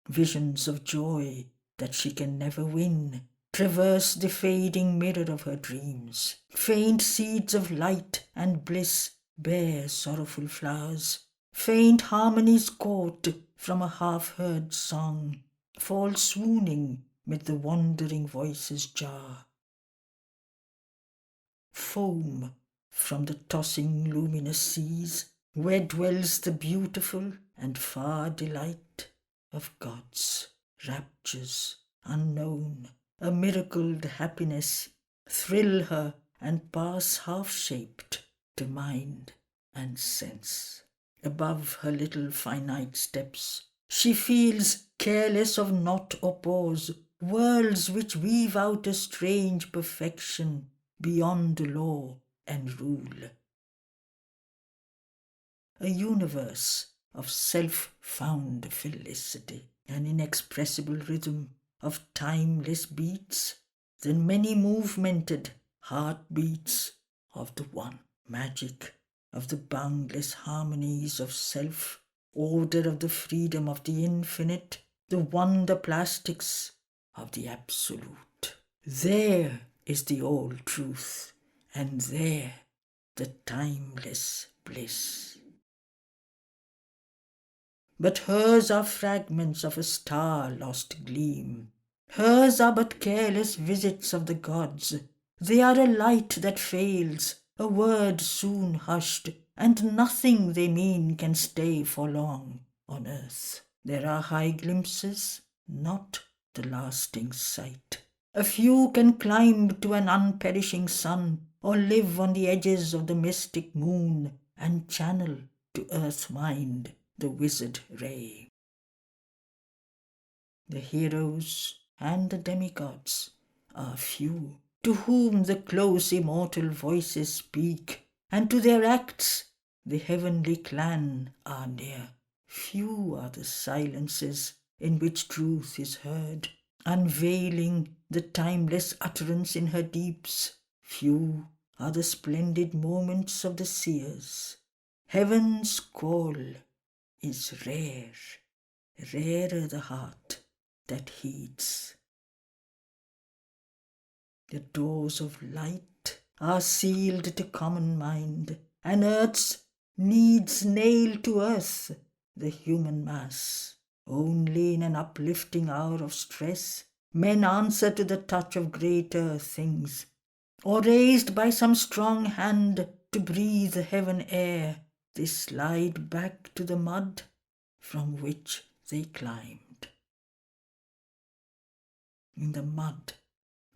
Visions of joy that she can never win traverse the fading mirror of her dreams. Faint seeds of light and bliss bear sorrowful flowers. Faint harmonies caught from a half-heard song fall swooning mid the wandering voices' jar. Foam from the tossing luminous seas, where dwells the beautiful and far delight of gods. Raptures unknown, a miracled happiness, thrill her and pass half-shaped to mind and sense. Above her little finite steps, she feels, careless of knot or pause, worlds which weave out a strange perfection beyond law and rule. A universe of self-found felicity, an inexpressible rhythm of timeless beats, the many movemented heartbeats of the one. Magic of the boundless harmonies of self, order of the freedom of the infinite, the wonder plastics of the absolute. There is the all truth, and there the timeless bliss. But hers are fragments of a star-lost gleam. Hers are but careless visits of the gods. They are a light that fails, a word soon hushed, and nothing they mean can stay for long on earth. There are high glimpses, not the lasting sight. A few can climb to an unperishing sun, or live on the edges of the mystic moon, and channel to earth's mind the wizard ray. The heroes and the demigods are few, to whom the close immortal voices speak, and to their acts the heavenly clan are near. Few are the silences in which truth is heard, unveiling the timeless utterance in her deeps. Few are the splendid moments of the seers. Heaven's call is rare, rarer the heart that heeds. The doors of light are sealed to common mind, and earth's needs nail to earth the human mass. Only in an uplifting hour of stress men answer to the touch of greater things, or raised by some strong hand to breathe heaven air, they slide back to the mud from which they climbed. In the mud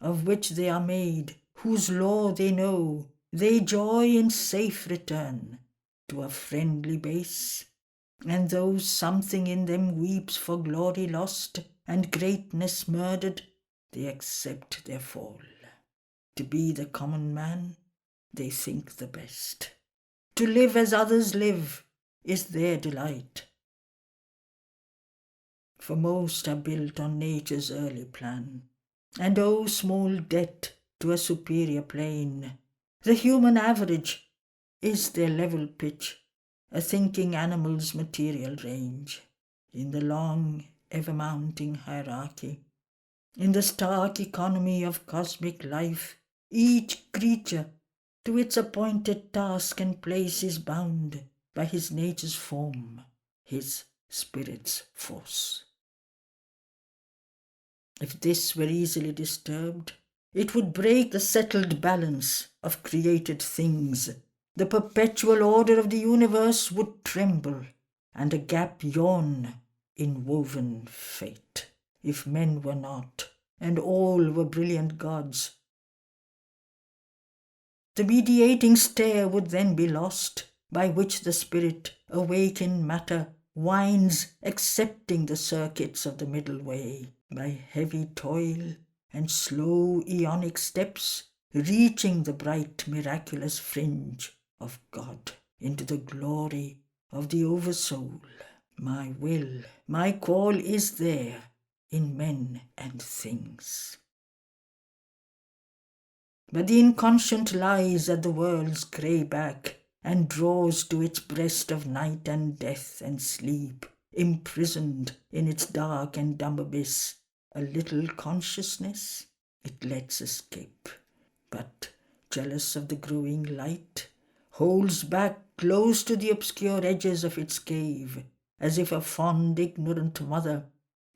of which they are made, whose law they know, they joy in safe return to a friendly base. And though something in them weeps for glory lost and greatness murdered, they accept their fall. To be the common man, they think the best. To live as others live is their delight. For most are built on nature's early plan, and owe small debt to a superior plane. The human average is their level pitch, a thinking animal's material range. In the long, ever-mounting hierarchy, in the stark economy of cosmic life, each creature to its appointed task and place is bound by his nature's form, his spirit's force. If this were easily disturbed, it would break the settled balance of created things. The perpetual order of the universe would tremble, and a gap yawn in woven fate. If men were not, and all were brilliant gods, the mediating stair would then be lost, by which the spirit, awake in matter, winds, accepting the circuits of the middle way, by heavy toil and slow aeonic steps, reaching the bright miraculous fringe of God into the glory of the oversoul. My will, my call is there in men and things. But the inconscient lies at the world's grey back, and draws to its breast of night and death and sleep, imprisoned in its dark and dumb abyss, a little consciousness it lets escape, but, jealous of the growing light, holds back close to the obscure edges of its cave, as if a fond ignorant mother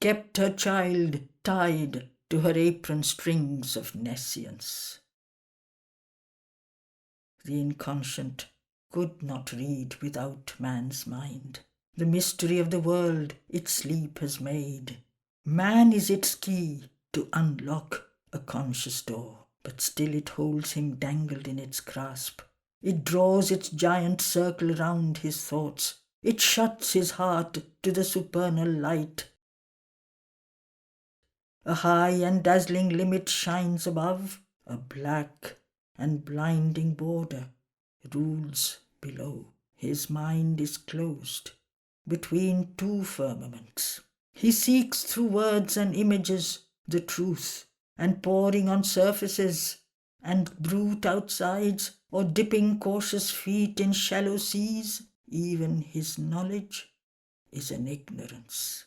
kept her child tied to her apron strings of nescience. The inconscient could not read without man's mind. The mystery of the world its sleep has made. Man is its key to unlock a conscious door, but still it holds him dangled in its grasp. It draws its giant circle round his thoughts. It shuts his heart to the supernal light. A high and dazzling limit shines above, a black and blinding border rules below. His mind is closed between two firmaments. He seeks through words and images the truth, and poring on surfaces and brute outsides, or dipping cautious feet in shallow seas, even his knowledge is an ignorance.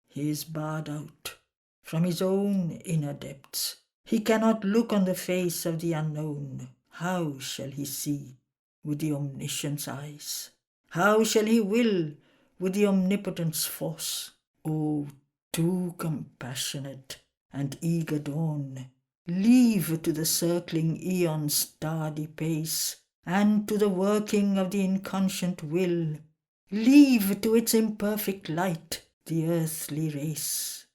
He is barred out from his own inner depths. He cannot look on the face of the unknown. How shall he see with the omniscience eyes? How shall he will with the omnipotence force? O too compassionate and eager dawn, leave to the circling aeon's tardy pace, and to the working of the inconscient will, leave to its imperfect light the earthly race.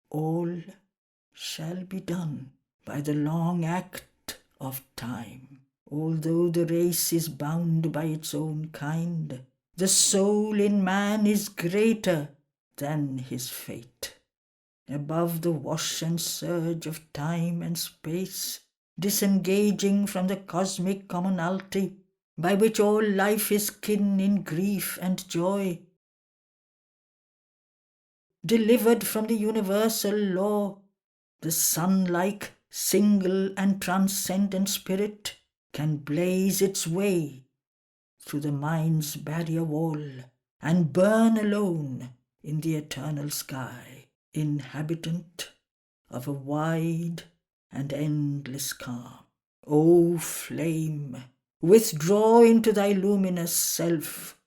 All shall be done by the long act of time. Although the race is bound by its own kind, the soul in man is greater than his fate. Above the wash and surge of time and space, disengaging from the cosmic commonalty, by which all life is kin in grief and joy, delivered from the universal law, the sun-like, single and transcendent spirit can blaze its way through the mind's barrier wall and burn alone in the eternal sky, inhabitant of a wide and endless calm. O flame, withdraw into thy luminous self,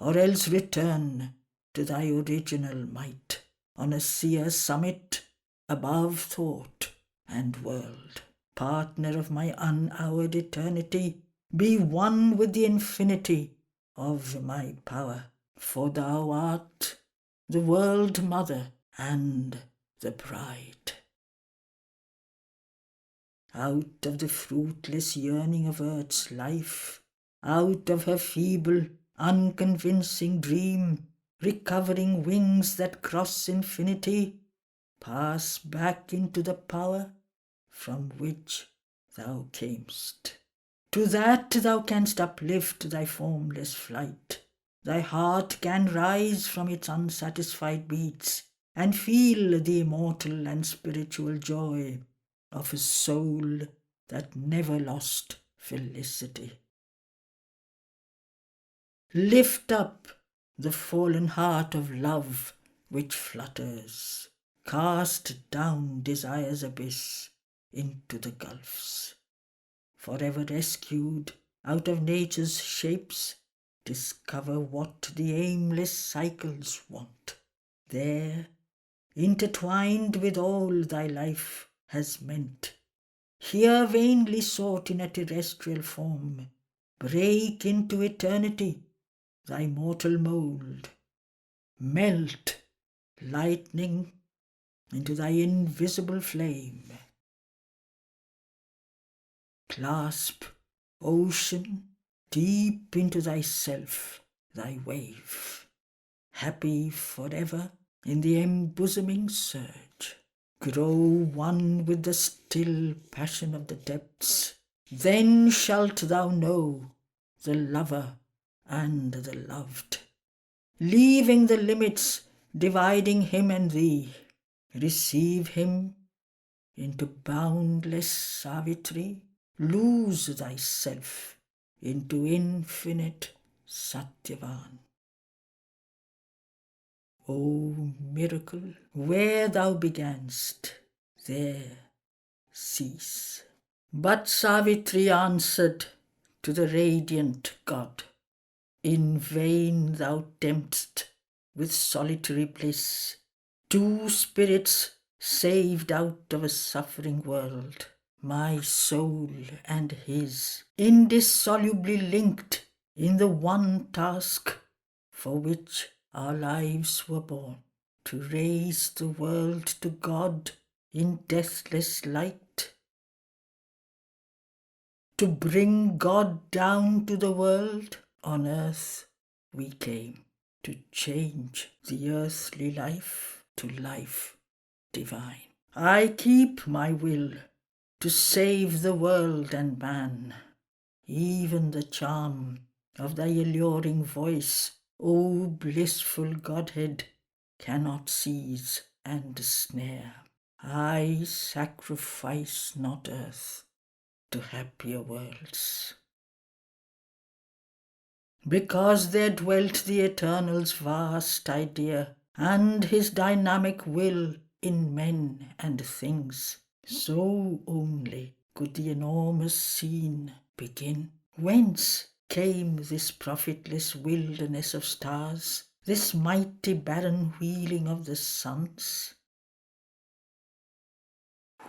or else return to thy original might on a seer summit above thought and world. Partner of my unhourred eternity, be one with the infinity of my power, for thou art the world mother and the bride. Out of the fruitless yearning of earth's life, out of her feeble, unconvincing dream, recovering wings that cross infinity, pass back into the power from which thou camest. To that thou canst uplift thy formless flight. Thy heart can rise from its unsatisfied beats and feel the immortal and spiritual joy of a soul that never lost felicity. Lift up the fallen heart of love which flutters. Cast down desire's abyss into the gulfs. Forever rescued out of nature's shapes, discover what the aimless cycles want. There, intertwined with all thy life has meant, here vainly sought in a terrestrial form, break into eternity thy mortal mould, melt, lightning, into thy invisible flame. Clasp, ocean, deep into thyself, thy wave, happy forever in the embosoming surge. Grow one with the still passion of the depths, then shalt thou know the lover and the loved. Leaving the limits dividing him and thee, receive him into boundless Savitri, lose thyself into infinite Satyavan. O miracle, where thou beganst, there cease. But Savitri answered to the radiant God, in vain thou tempt'st with solitary bliss two spirits saved out of a suffering world, my soul and his, indissolubly linked in the one task for which our lives were born, to raise the world to God in deathless light, to bring God down to the world. On earth we came to change the earthly life to life divine. I keep my will to save the world and man. Even the charm of thy alluring voice, O blissful Godhead, cannot seize and snare. I sacrifice not earth to happier worlds. because there dwelt the Eternal's vast idea, and his dynamic will in men and things. So only could the enormous scene begin. Whence came this profitless wilderness of stars, this mighty barren wheeling of the suns?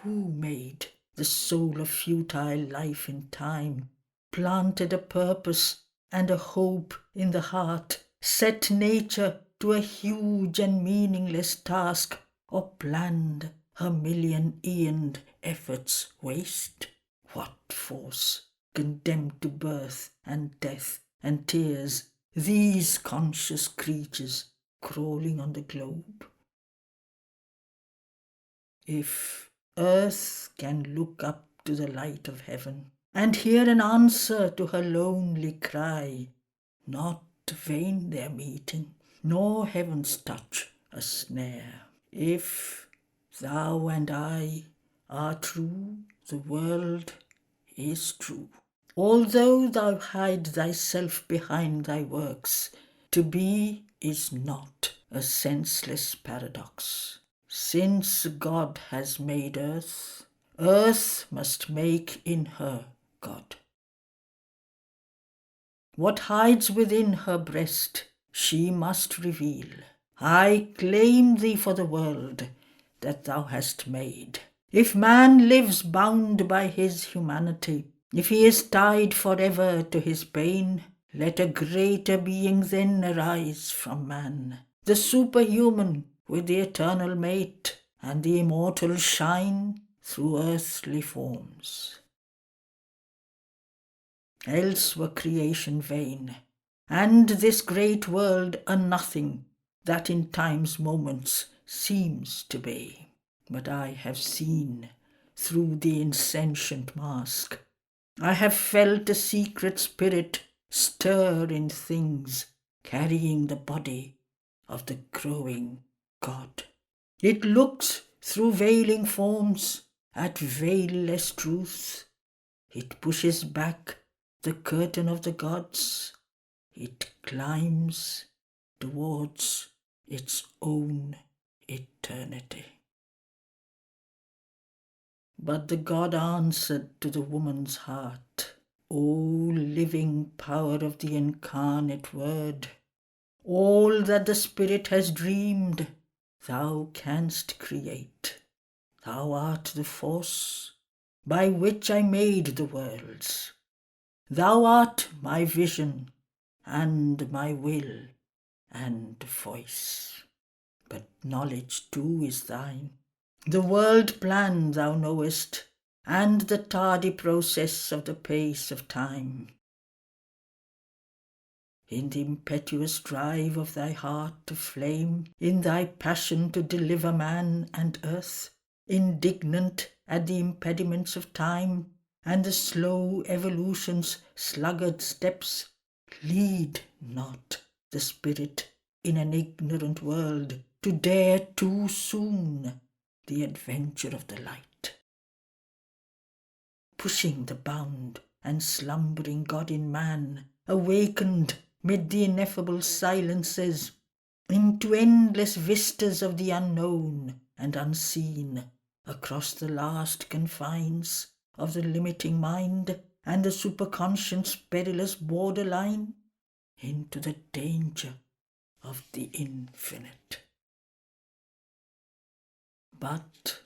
Who made the soul of futile life in time, planted a purpose and a hope in the heart, set nature to a huge and meaningless task, or planned her million aeoned efforts waste? What force condemned to birth and death and tears these conscious creatures crawling on the globe? If earth can look up to the light of heaven and hear an answer to her lonely cry, not vain their meeting, nor heaven's touch a snare. If thou and I are true, the world is true. Although thou hide thyself behind thy works, to be is not a senseless paradox. Since God has made earth, earth must make in her God. What hides within her breast, she must reveal. I claim thee for the world that thou hast made. If man lives bound by his humanity, if he is tied forever to his pain, let a greater being then arise from man, the superhuman with the eternal mate, and the immortal shine through earthly forms. Else were creation vain, and this great world a nothing that in time's moments seems to be. But I have seen through the insentient mask, I have felt a secret spirit stir in things carrying the body of the growing God. It looks through veiling forms at veilless truth. It pushes back the curtain of the gods. It climbs towards its own eternity. But the God answered to the woman's heart, O living power of the incarnate Word, all that the Spirit has dreamed, thou canst create. Thou art the force by which I made the worlds. Thou art my vision and my will and voice. But knowledge too is thine. The world plan thou knowest, and the tardy process of the pace of time. In the impetuous drive of thy heart to flame, in thy passion to deliver man and earth, indignant at the impediments of time, and the slow evolution's sluggard steps, lead not the spirit in an ignorant world to dare too soon the adventure of the light. Pushing the bound and slumbering God in man, awakened mid the ineffable silences, into endless vistas of the unknown and unseen, across the last confines of the limiting mind and the superconscious perilous borderline, into the danger of the infinite. But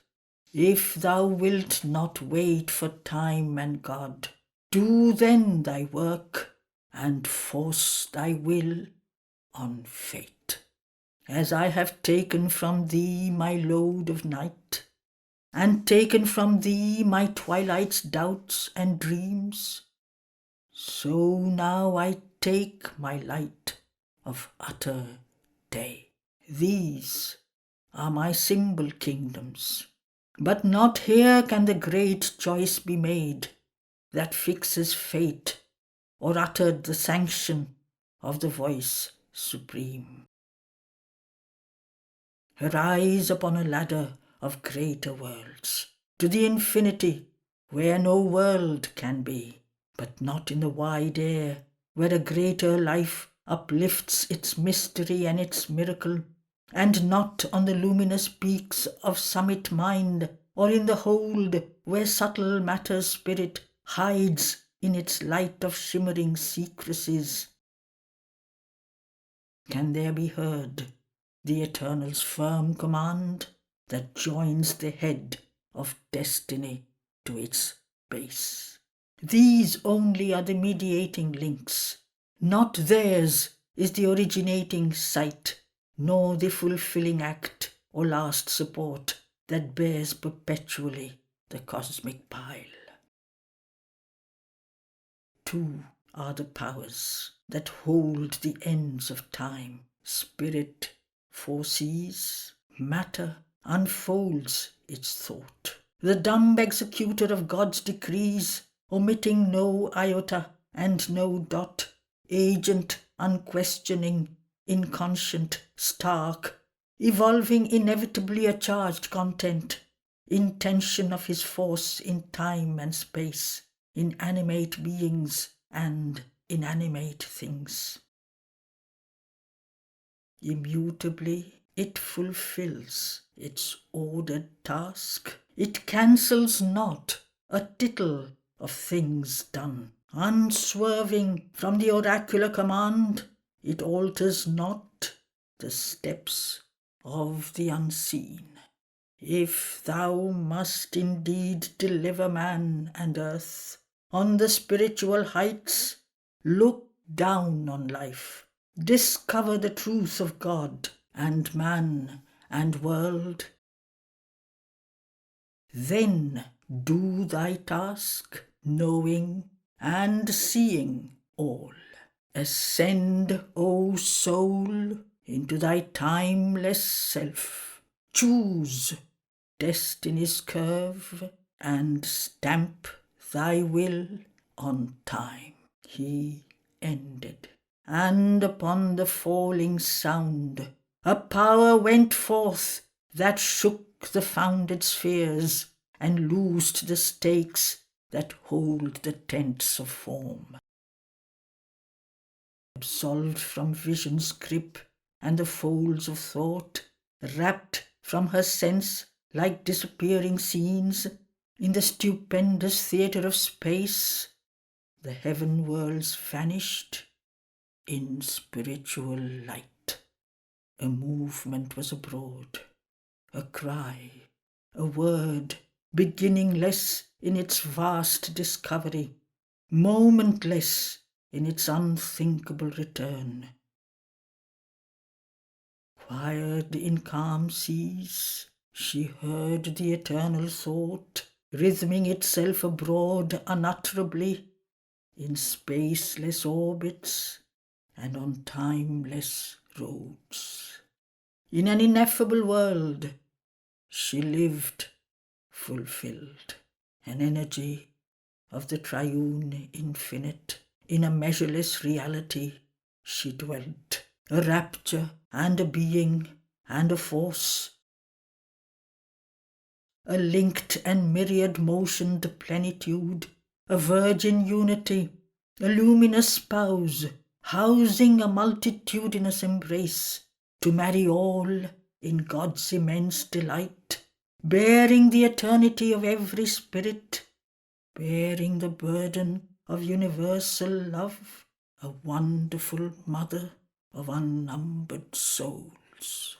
if thou wilt not wait for time and God, do then thy work and force thy will on fate. As I have taken from thee my load of night, and taken from thee my twilight's doubts and dreams, so now I take my light of utter day. These are my symbol kingdoms, but not here can the great choice be made that fixes fate or uttered the sanction of the voice supreme. Arise upon a ladder of greater worlds, to the infinity where no world can be, but not in the wide air where a greater life uplifts its mystery and its miracle, and not on the luminous peaks of summit mind, or in the hold where subtle matter's spirit hides in its light of shimmering secrecies, can there be heard the Eternal's firm command that joins the head of destiny to its base. These only are the mediating links, not theirs is the originating sight, nor the fulfilling act or last support that bears perpetually the cosmic pile. Two are the powers that hold the ends of time. Spirit foresees, matter unfolds its thought. The dumb executor of God's decrees, omitting no iota and no dot, agent unquestioning, inconscient, stark, evolving inevitably a charged content, intention of his force in time and space, in animate beings and inanimate things. Immutably it fulfills its ordered task. It cancels not a tittle of things done. Unswerving from the oracular command, it alters not the steps of the unseen. If thou must indeed deliver man and earth on the spiritual heights, look down on life, discover the truth of God and man and world. Then do thy task, knowing and seeing all. Ascend, O soul, into thy timeless self. Choose destiny's curve and stamp thy will on time. He ended, and upon the falling sound a power went forth that shook the founded spheres and loosed the stakes that hold the tents of form. Absolved from vision's grip and the folds of thought, wrapped from her sense like disappearing scenes in the stupendous theatre of space, the heaven worlds vanished in spiritual light. A movement was abroad, a cry, a word, beginningless in its vast discovery, momentless in its unthinkable return. Quiet in calm seas, she heard the eternal thought, rhythming itself abroad unutterably, in spaceless orbits and on timeless roads. In an ineffable world, she lived fulfilled, an energy of the triune infinite. In a measureless reality she dwelt, a rapture and a being and a force, a linked and myriad-motioned plenitude, a virgin unity, a luminous spouse, housing a multitudinous embrace, to marry all in God's immense delight, bearing the eternity of every spirit, bearing the burden of universal love, a wonderful mother of unnumbered souls.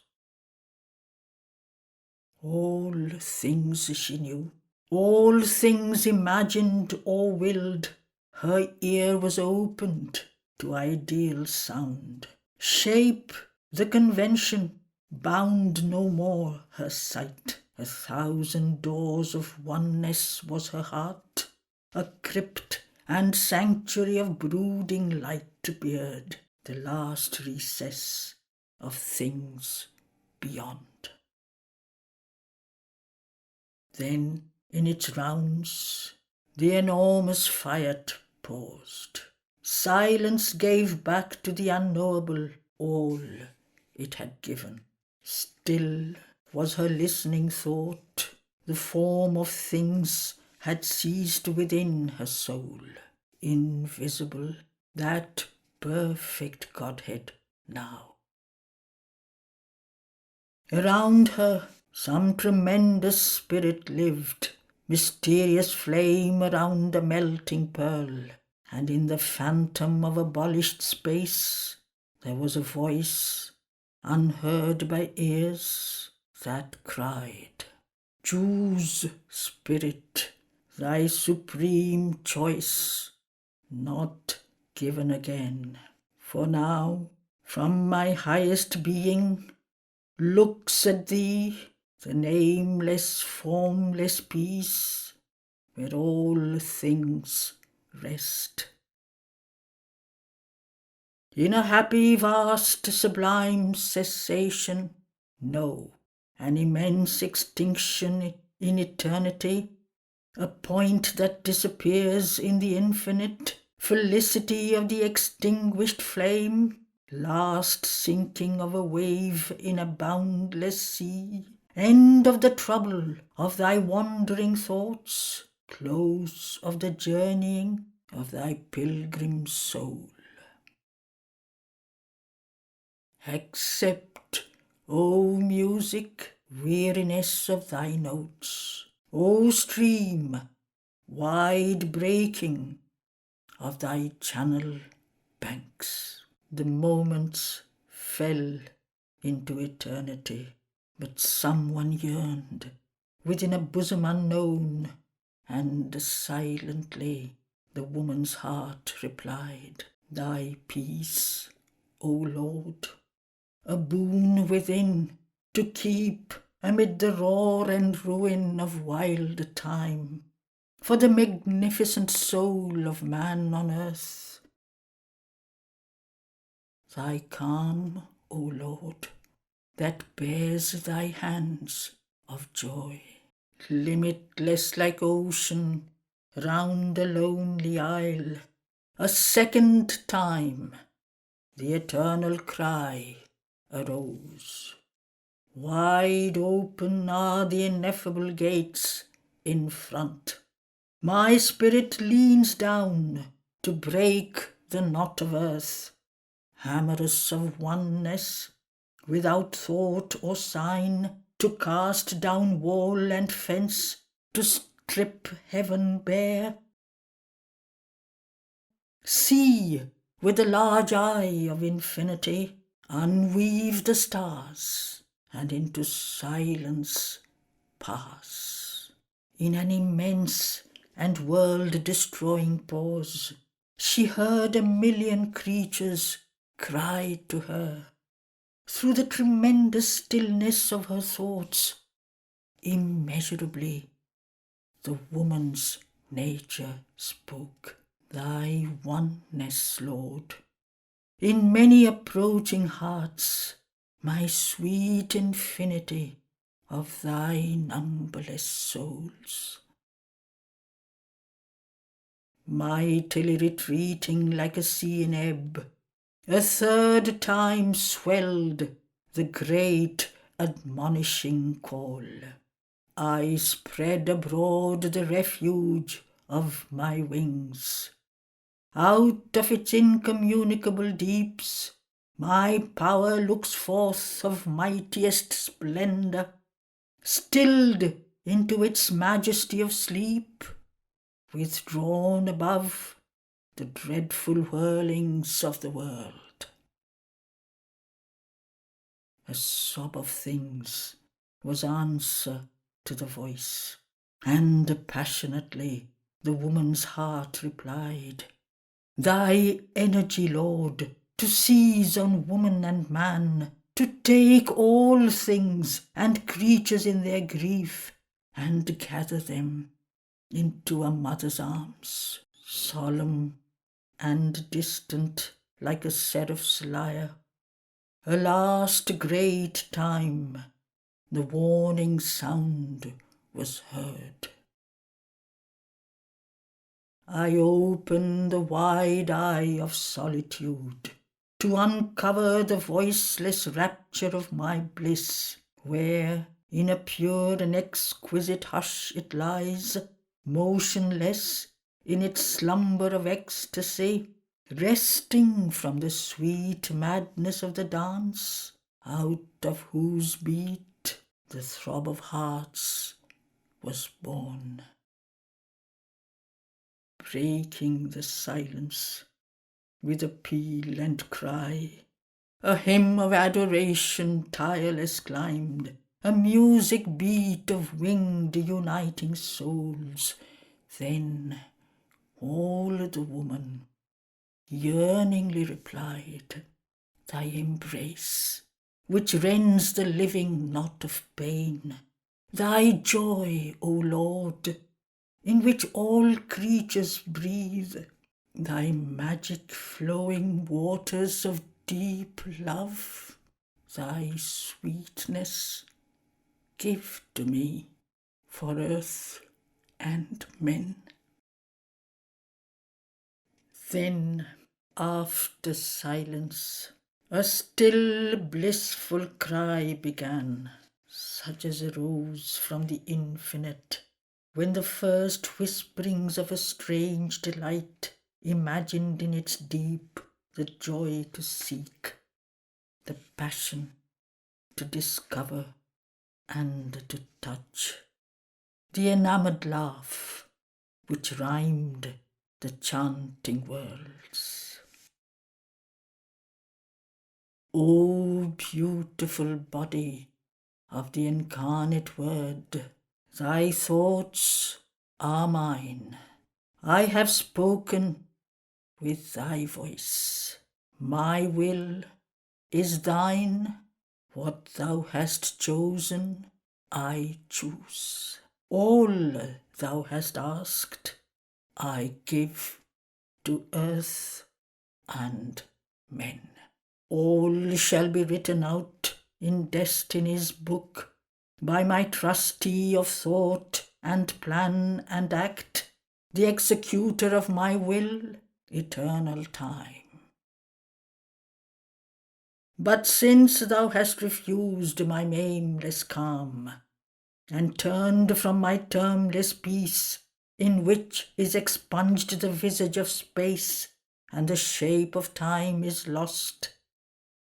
All things she knew, all things imagined or willed, her ear was opened to ideal sound. Shape, the convention, bound no more her sight. 1,000 doors of oneness was her heart, a crypt and sanctuary of brooding light appeared, the last recess of things beyond. Then in its rounds the enormous fiat paused. Silence gave back to the unknowable all it had given. Still was her listening thought. The form of things had ceased within her soul. Invisible that perfect Godhead now. Around her some tremendous spirit lived, mysterious flame around a melting pearl, and in the phantom of abolished space there was a voice, unheard by ears, that cried, "Choose, Spirit, thy supreme choice, not given again. For now, from my highest being, looks at thee the nameless, formless peace, where all things rest. In a happy, vast, sublime cessation, no, an immense extinction in eternity, a point that disappears in the infinite, felicity of the extinguished flame, last sinking of a wave in a boundless sea, end of the trouble of thy wandering thoughts, close of the journeying of thy pilgrim soul. Accept, O music, weariness of thy notes, O stream, wide breaking of thy channel banks. The moments fell into eternity, but someone yearned within a bosom unknown, and silently the woman's heart replied, "Thy peace, O Lord, a boon within, to keep amid the roar and ruin of wild time, for the magnificent soul of man on earth. Thy calm, O Lord, that bears thy hands of joy, limitless like ocean, round a lonely isle, a second time the eternal cry arose. Wide open are the ineffable gates in front. My spirit leans down to break the knot of earth, amorous of oneness, without thought or sign, to cast down wall and fence, to strip heaven bare. See, with the large eye of infinity, unweave the stars, and into silence pass. In an immense and world-destroying pause, she heard a million creatures cry to her. Through the tremendous stillness of her thoughts, immeasurably, the woman's nature spoke. Thy oneness, Lord, in many approaching hearts, my sweet infinity of thy numberless souls. Mightily retreating like a sea in ebb, a third time swelled the great admonishing call. I spread abroad the refuge of my wings. Out of its incommunicable deeps, my power looks forth of mightiest splendour, stilled into its majesty of sleep, withdrawn above the dreadful whirlings of the world. A sob of things was answer to the voice, and passionately the woman's heart replied, Thy energy, Lord, to seize on woman and man, to take all things and creatures in their grief, and gather them into a mother's arms, solemn and distant like a seraph's lyre. A last great time the warning sound was heard. I open the wide eye of solitude to uncover the voiceless rapture of my bliss, where in a pure and exquisite hush it lies, motionless in its slumber of ecstasy, resting from the sweet madness of the dance, out of whose beat the throb of hearts was born. Breaking the silence with appeal and cry, a hymn of adoration tireless climbed, a music beat of winged uniting souls. Then all the woman yearningly replied, thy embrace, which rends the living not of pain, thy joy, O Lord, in which all creatures breathe, thy magic flowing waters of deep love, thy sweetness give to me for earth and men. Then, after silence, a still blissful cry began, such as arose from the infinite, when the first whisperings of a strange delight imagined in its deep the joy to seek, the passion to discover and to touch, the enamoured laugh which rhymed the chanting worlds. O beautiful body of the incarnate Word, thy thoughts are mine. I have spoken with thy voice. My will is thine. What thou hast chosen, I choose. All thou hast asked, I give to earth and men. All shall be written out in destiny's book by my trustee of thought and plan and act, the executor of my will, eternal time. But since thou hast refused my nameless calm, and turned from my termless peace, in which is expunged the visage of space, and the shape of time is lost,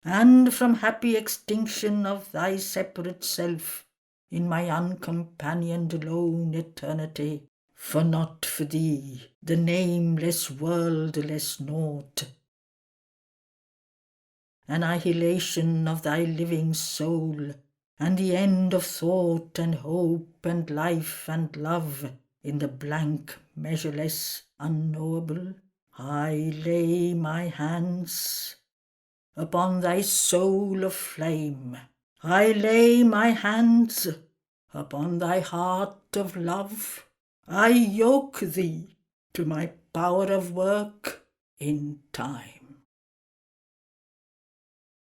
and from happy extinction of thy separate self, in my uncompanioned lone eternity, for not for thee, the nameless worldless naught, annihilation of thy living soul, and the end of thought and hope and life and love in the blank, measureless, unknowable, I lay my hands upon thy soul of flame. I lay my hands upon thy heart of love. I yoke thee to my power of work in time.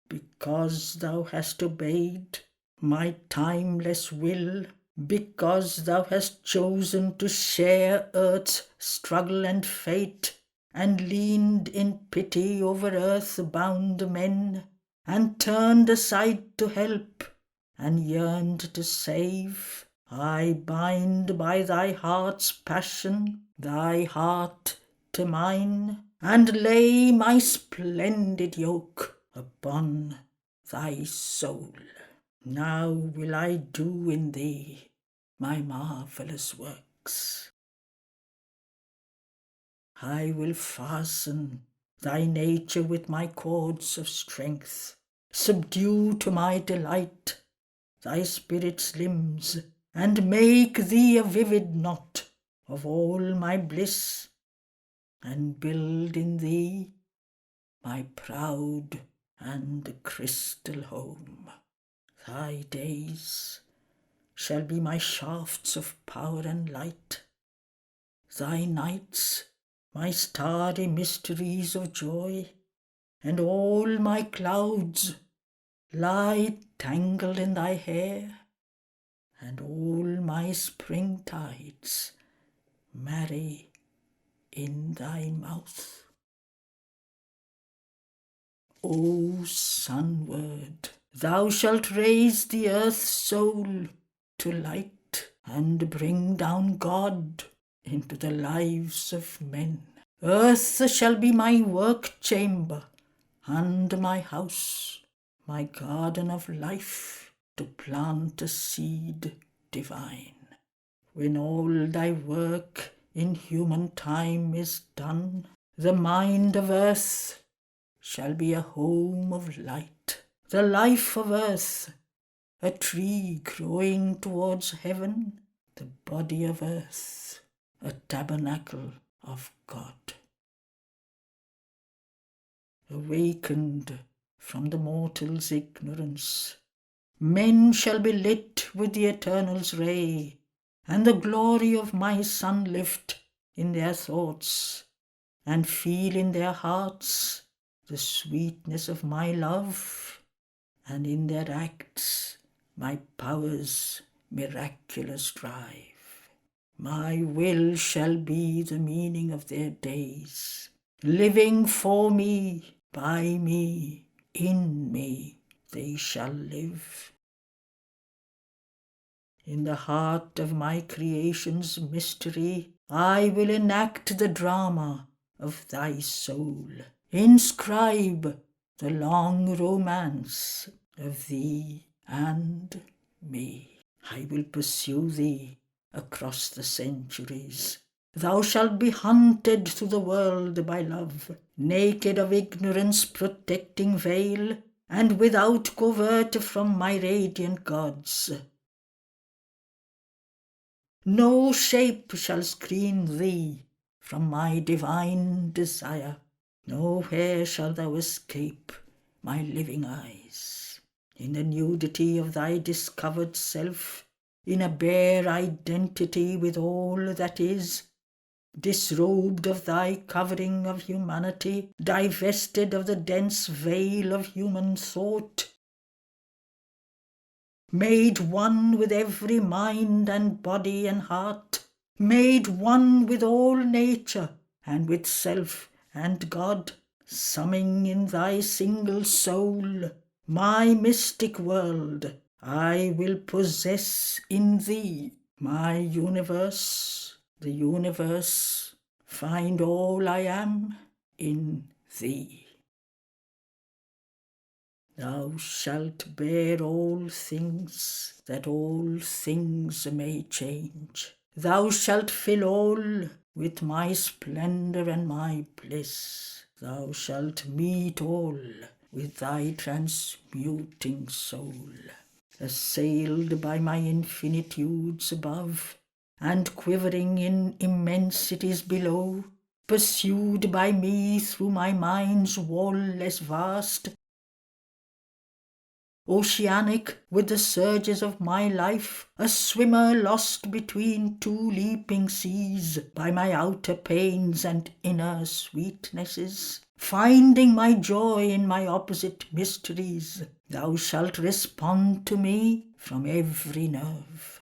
Because thou hast obeyed my timeless will, because thou hast chosen to share earth's struggle and fate, and leaned in pity over earth-bound men, and turned aside to help, and yearned to save, I bind by thy heart's passion thy heart to mine, and lay my splendid yoke upon thy soul. Now will I do in thee my marvellous works. I will fasten thy nature with my cords of strength, subdue to my delight thy spirit's limbs, and make thee a vivid knot of all my bliss, and build in thee my proud and crystal home. Thy days shall be my shafts of power and light, thy nights my starry mysteries of joy, and all my clouds lie tangled in thy hair, and all my springtides marry in thy mouth. O sunward, thou shalt raise the earth's soul to light, and bring down God into the lives of men. Earth shall be my work-chamber, and my house, my garden of life, to plant a seed divine. When all thy work in human time is done, the mind of earth shall be a home of light, the life of earth, a tree growing towards heaven, the body of earth, a tabernacle of God. Awakened from the mortal's ignorance, men shall be lit with the Eternal's ray, and the glory of my sun lift in their thoughts, and feel in their hearts the sweetness of my love, and in their acts my power's miraculous drive. My will shall be the meaning of their days, living for me, by me, in me they shall live. In the heart of my creation's mystery, I will enact the drama of thy soul, inscribe the long romance of thee and me. I will pursue thee across the centuries. Thou shalt be hunted through the world by love, naked of ignorance protecting veil, and without covert from my radiant gods. No shape shall screen thee from my divine desire. Nowhere shalt thou escape my living eyes. In the nudity of thy discovered self, in a bare identity with all that is, disrobed of thy covering of humanity, divested of the dense veil of human thought, made one with every mind and body and heart, made one with all nature and with self and God, summing in thy single soul, my mystic world, I will possess in thee, my universe, the universe, find all I am in thee. Thou shalt bear all things, that all things may change. Thou shalt fill all with my splendour and my bliss. Thou shalt meet all with thy transmuting soul. Assailed by my infinitudes above, and quivering in immensities below, pursued by me through my mind's wall less vast, oceanic with the surges of my life, a swimmer lost between two leaping seas, by my outer pains and inner sweetnesses, finding my joy in my opposite mysteries, thou shalt respond to me from every nerve.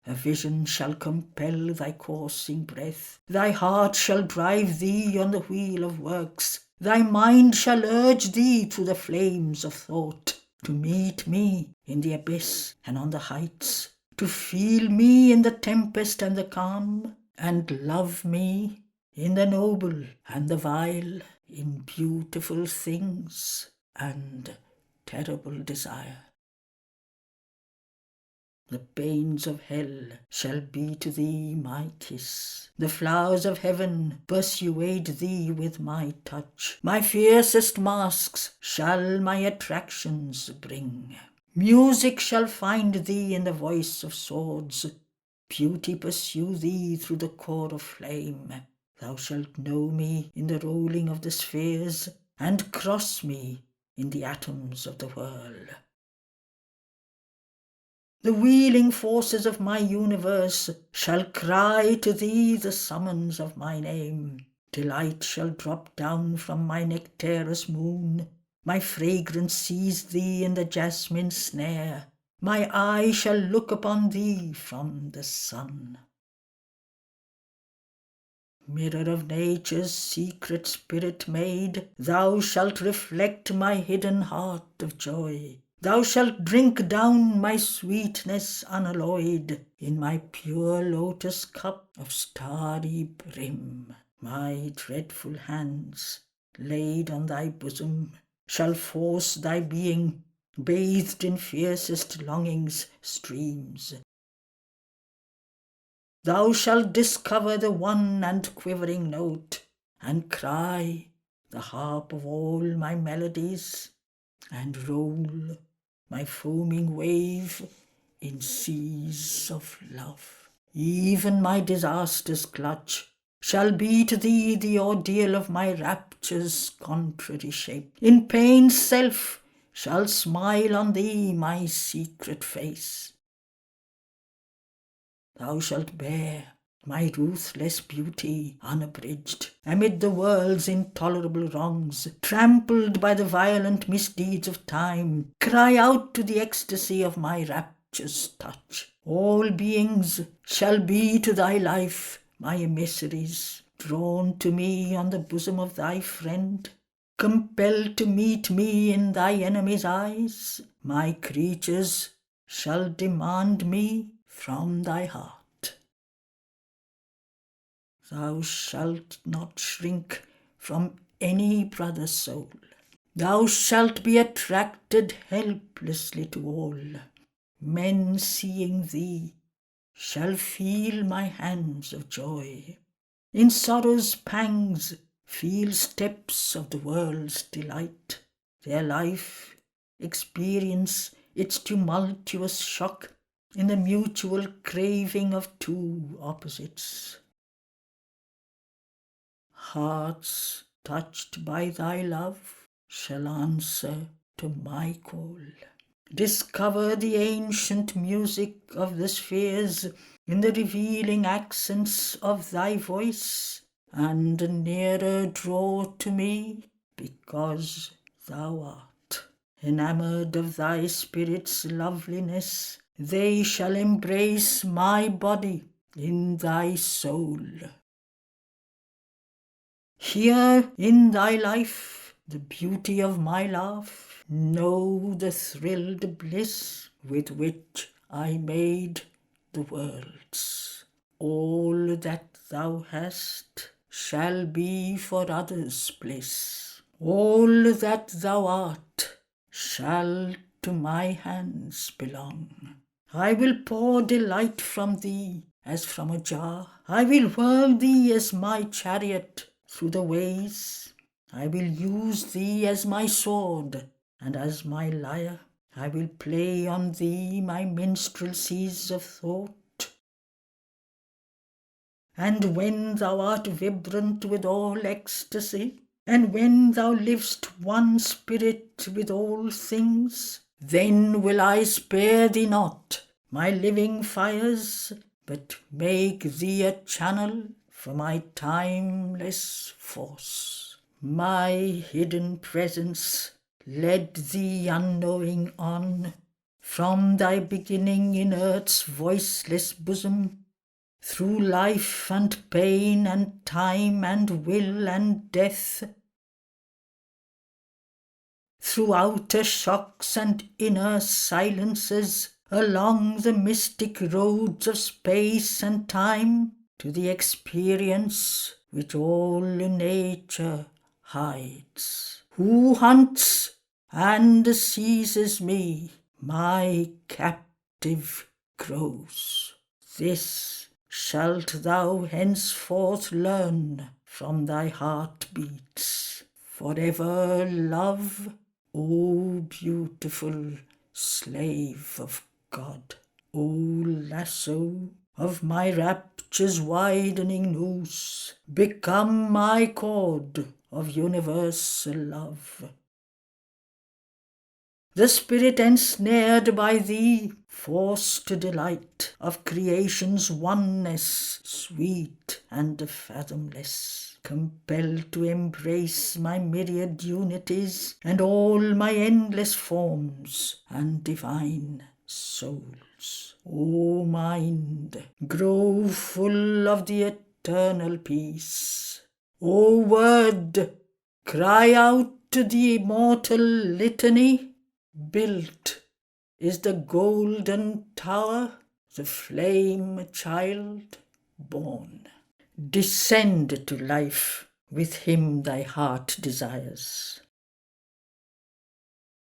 A vision shall compel thy coursing breath, thy heart shall drive thee on the wheel of works, thy mind shall urge thee through the flames of thought, to meet me in the abyss and on the heights, to feel me in the tempest and the calm, and love me in the noble and the vile, in beautiful things and terrible desire. The pains of hell shall be to thee my kiss. The flowers of heaven persuade thee with my touch. My fiercest masks shall my attractions bring. Music shall find thee in the voice of swords. Beauty pursue thee through the core of flame. Thou shalt know me in the rolling of the spheres, and cross me in the atoms of the whirl. The wheeling forces of my universe shall cry to thee the summons of my name. Delight shall drop down from my nectarous moon. My fragrance seize thee in the jasmine snare. My eye shall look upon thee from the sun. Mirror of nature's secret spirit made, thou shalt reflect my hidden heart of joy. Thou shalt drink down my sweetness unalloyed in my pure lotus cup of starry brim. My dreadful hands, laid on thy bosom, shall force thy being, bathed in fiercest longing's streams. Thou shalt discover the one and quivering note, and cry, the harp of all my melodies, and roll my foaming wave in seas of love. Even my disaster's clutch shall be to thee the ordeal of my rapture's contrary shape. In pain's self shall smile on thee my secret face. Thou shalt bear my ruthless beauty unabridged, amid the world's intolerable wrongs, trampled by the violent misdeeds of time. Cry out to the ecstasy of my rapture's touch. All beings shall be to thy life my emissaries, drawn to me on the bosom of thy friend, compelled to meet me in thy enemy's eyes. My creatures shall demand me from thy heart. Thou shalt not shrink from any brother's soul. Thou shalt be attracted helplessly to all. Men seeing thee shall feel my hands of joy. In sorrow's pangs feel steps of the world's delight. Their life experience its tumultuous shock in the mutual craving of two opposites. Hearts touched by thy love shall answer to my call. Discover the ancient music of the spheres in the revealing accents of thy voice, and nearer draw to me, because thou art. Enamoured of thy spirit's loveliness, they shall embrace my body in thy soul. Hear in thy life the beauty of my laugh, know the thrilled bliss with which I made the worlds. All that thou hast shall be for others' bliss. All that thou art shall to my hands belong. I will pour delight from thee as from a jar. I will whirl thee as my chariot through the ways. I will use thee as my sword and as my lyre. I will play on thee my minstrelsies of thought. And when thou art vibrant with all ecstasy, and when thou liv'st one spirit with all things, then will I spare thee not my living fires, but make thee a channel for my timeless force. My hidden presence led thee unknowing on, from thy beginning in earth's voiceless bosom, through life and pain and time and will and death, through outer shocks and inner silences, along the mystic roads of space and time, to the experience which all nature hides. Who hunts and seizes me, my captive grows. This shalt thou henceforth learn from thy heartbeats. Forever love, O beautiful slave of God, O lasso of my rapture's widening noose, become my cord of universal love. The spirit ensnared by thee, forced to delight of creation's oneness, sweet and fathomless, compelled to embrace my myriad unities and all my endless forms and divine souls. O mind, grow full of the eternal peace. O word, cry out to the immortal litany. Built is the golden tower, the flame child born. Descend to life, with him thy heart desires.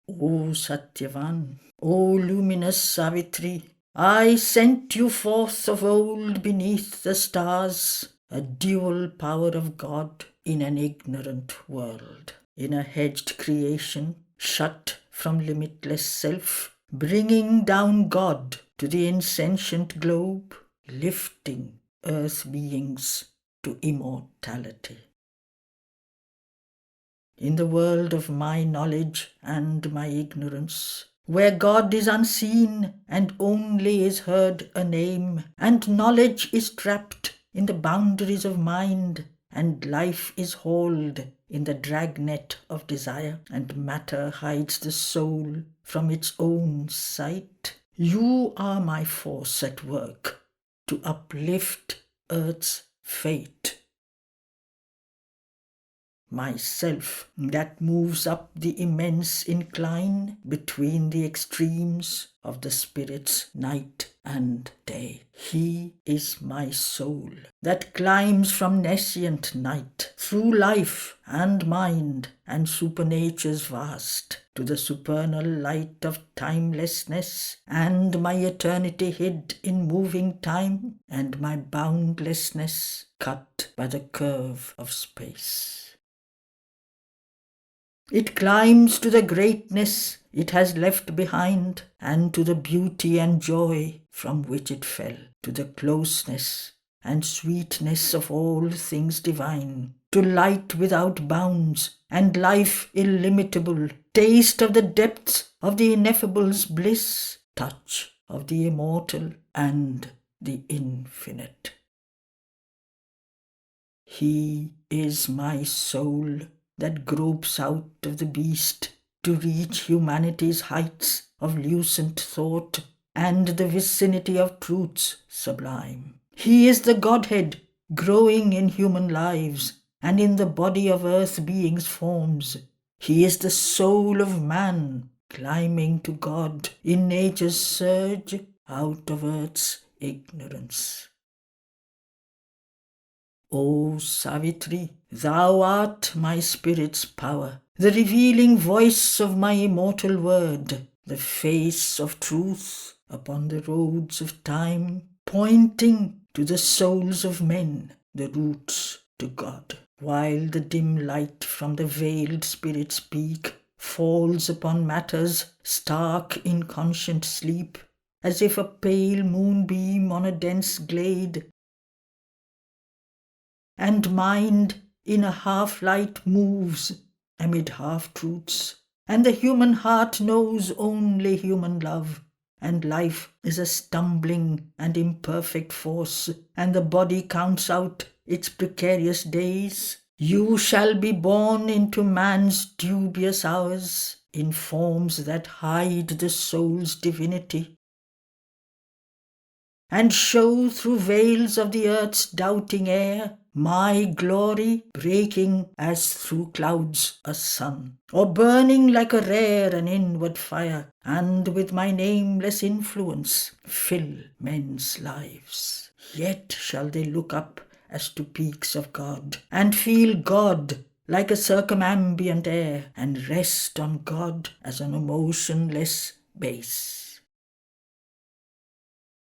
O Satyavan, O luminous Savitri, I sent you forth of old beneath the stars, a dual power of God in an ignorant world, in a hedged creation, shut from limitless self, bringing down God to the insentient globe, lifting earth beings to immortality. In the world of my knowledge and my ignorance, where God is unseen and only is heard a name, and knowledge is trapped in the boundaries of mind, and life is hauled in the dragnet of desire, and matter hides the soul from its own sight, you are my force at work to uplift earth's fate. Myself that moves up the immense incline between the extremes of the spirit's night and day. He is my soul that climbs from nescient night through life and mind and supernature's vast to the supernal light of timelessness, and my eternity hid in moving time, and my boundlessness cut by the curve of space. It climbs to the greatness it has left behind, and to the beauty and joy from which it fell, to the closeness and sweetness of all things divine, to light without bounds and life illimitable, taste of the depths of the ineffable's bliss, touch of the immortal and the infinite. He is my soul that gropes out of the beast to reach humanity's heights of lucent thought and the vicinity of truths sublime. He is the Godhead growing in human lives and in the body of earth beings' forms. He is the soul of man climbing to God in nature's surge out of earth's ignorance. O Savitri, thou art my spirit's power, the revealing voice of my immortal word, the face of truth upon the roads of time, pointing to the souls of men, the roots to God, while the dim light from the veiled spirit's peak falls upon matters stark in conscient sleep, as if a pale moonbeam on a dense glade, and mind in a half-light moves amid half-truths, and the human heart knows only human love, and life is a stumbling and imperfect force, and the body counts out its precarious days. You shall be born into man's dubious hours, in forms that hide the soul's divinity, and show through veils of the earth's doubting air my glory, breaking as through clouds a sun, or burning like a rare and inward fire, and with my nameless influence fill men's lives. Yet shall they look up as to peaks of God, and feel God like a circumambient air, and rest on God as an emotionless base.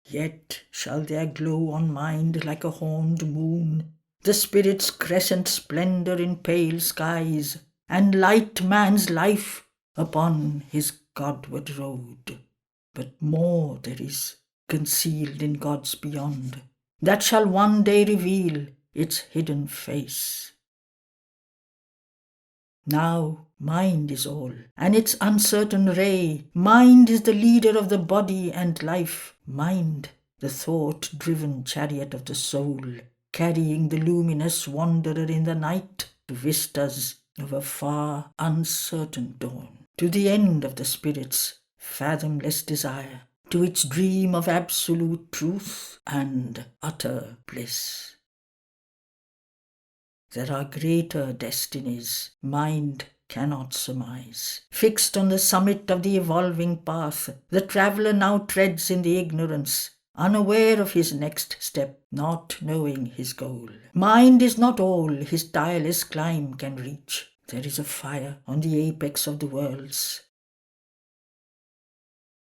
Yet shall their glow on mind like a horned moon, the spirit's crescent splendour in pale skies, and light man's life upon his Godward road. But more there is concealed in God's beyond, that shall one day reveal its hidden face. Now mind is all, and its uncertain ray. Mind is the leader of the body and life. Mind, the thought-driven chariot of the soul, carrying the luminous wanderer in the night to vistas of a far uncertain dawn, to the end of the spirit's fathomless desire, to its dream of absolute truth and utter bliss. There are greater destinies mind cannot surmise. Fixed on the summit of the evolving path, the traveller now treads in the ignorance, unaware of his next step, not knowing his goal. Mind is not all his tireless climb can reach. There is a fire on the apex of the worlds.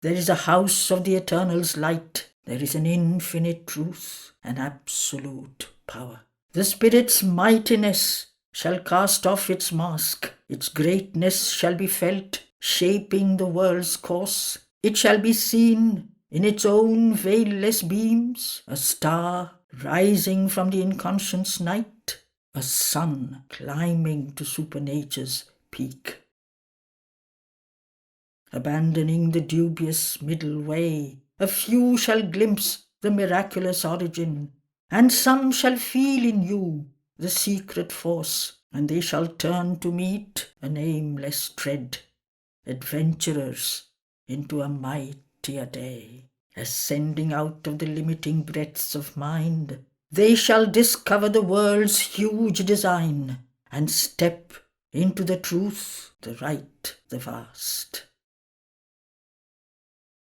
There is a house of the Eternal's light. There is an infinite truth, an absolute power. The Spirit's mightiness shall cast off its mask. Its greatness shall be felt, shaping the world's course. It shall be seen in its own veilless beams, a star rising from the inconscious night, a sun climbing to supernature's peak. Abandoning the dubious middle way, a few shall glimpse the miraculous origin, and some shall feel in you the secret force, and they shall turn to meet a nameless tread, adventurers into a mightier day. Ascending out of the limiting breadths of mind, they shall discover the world's huge design, and step into the truth, the right, the vast.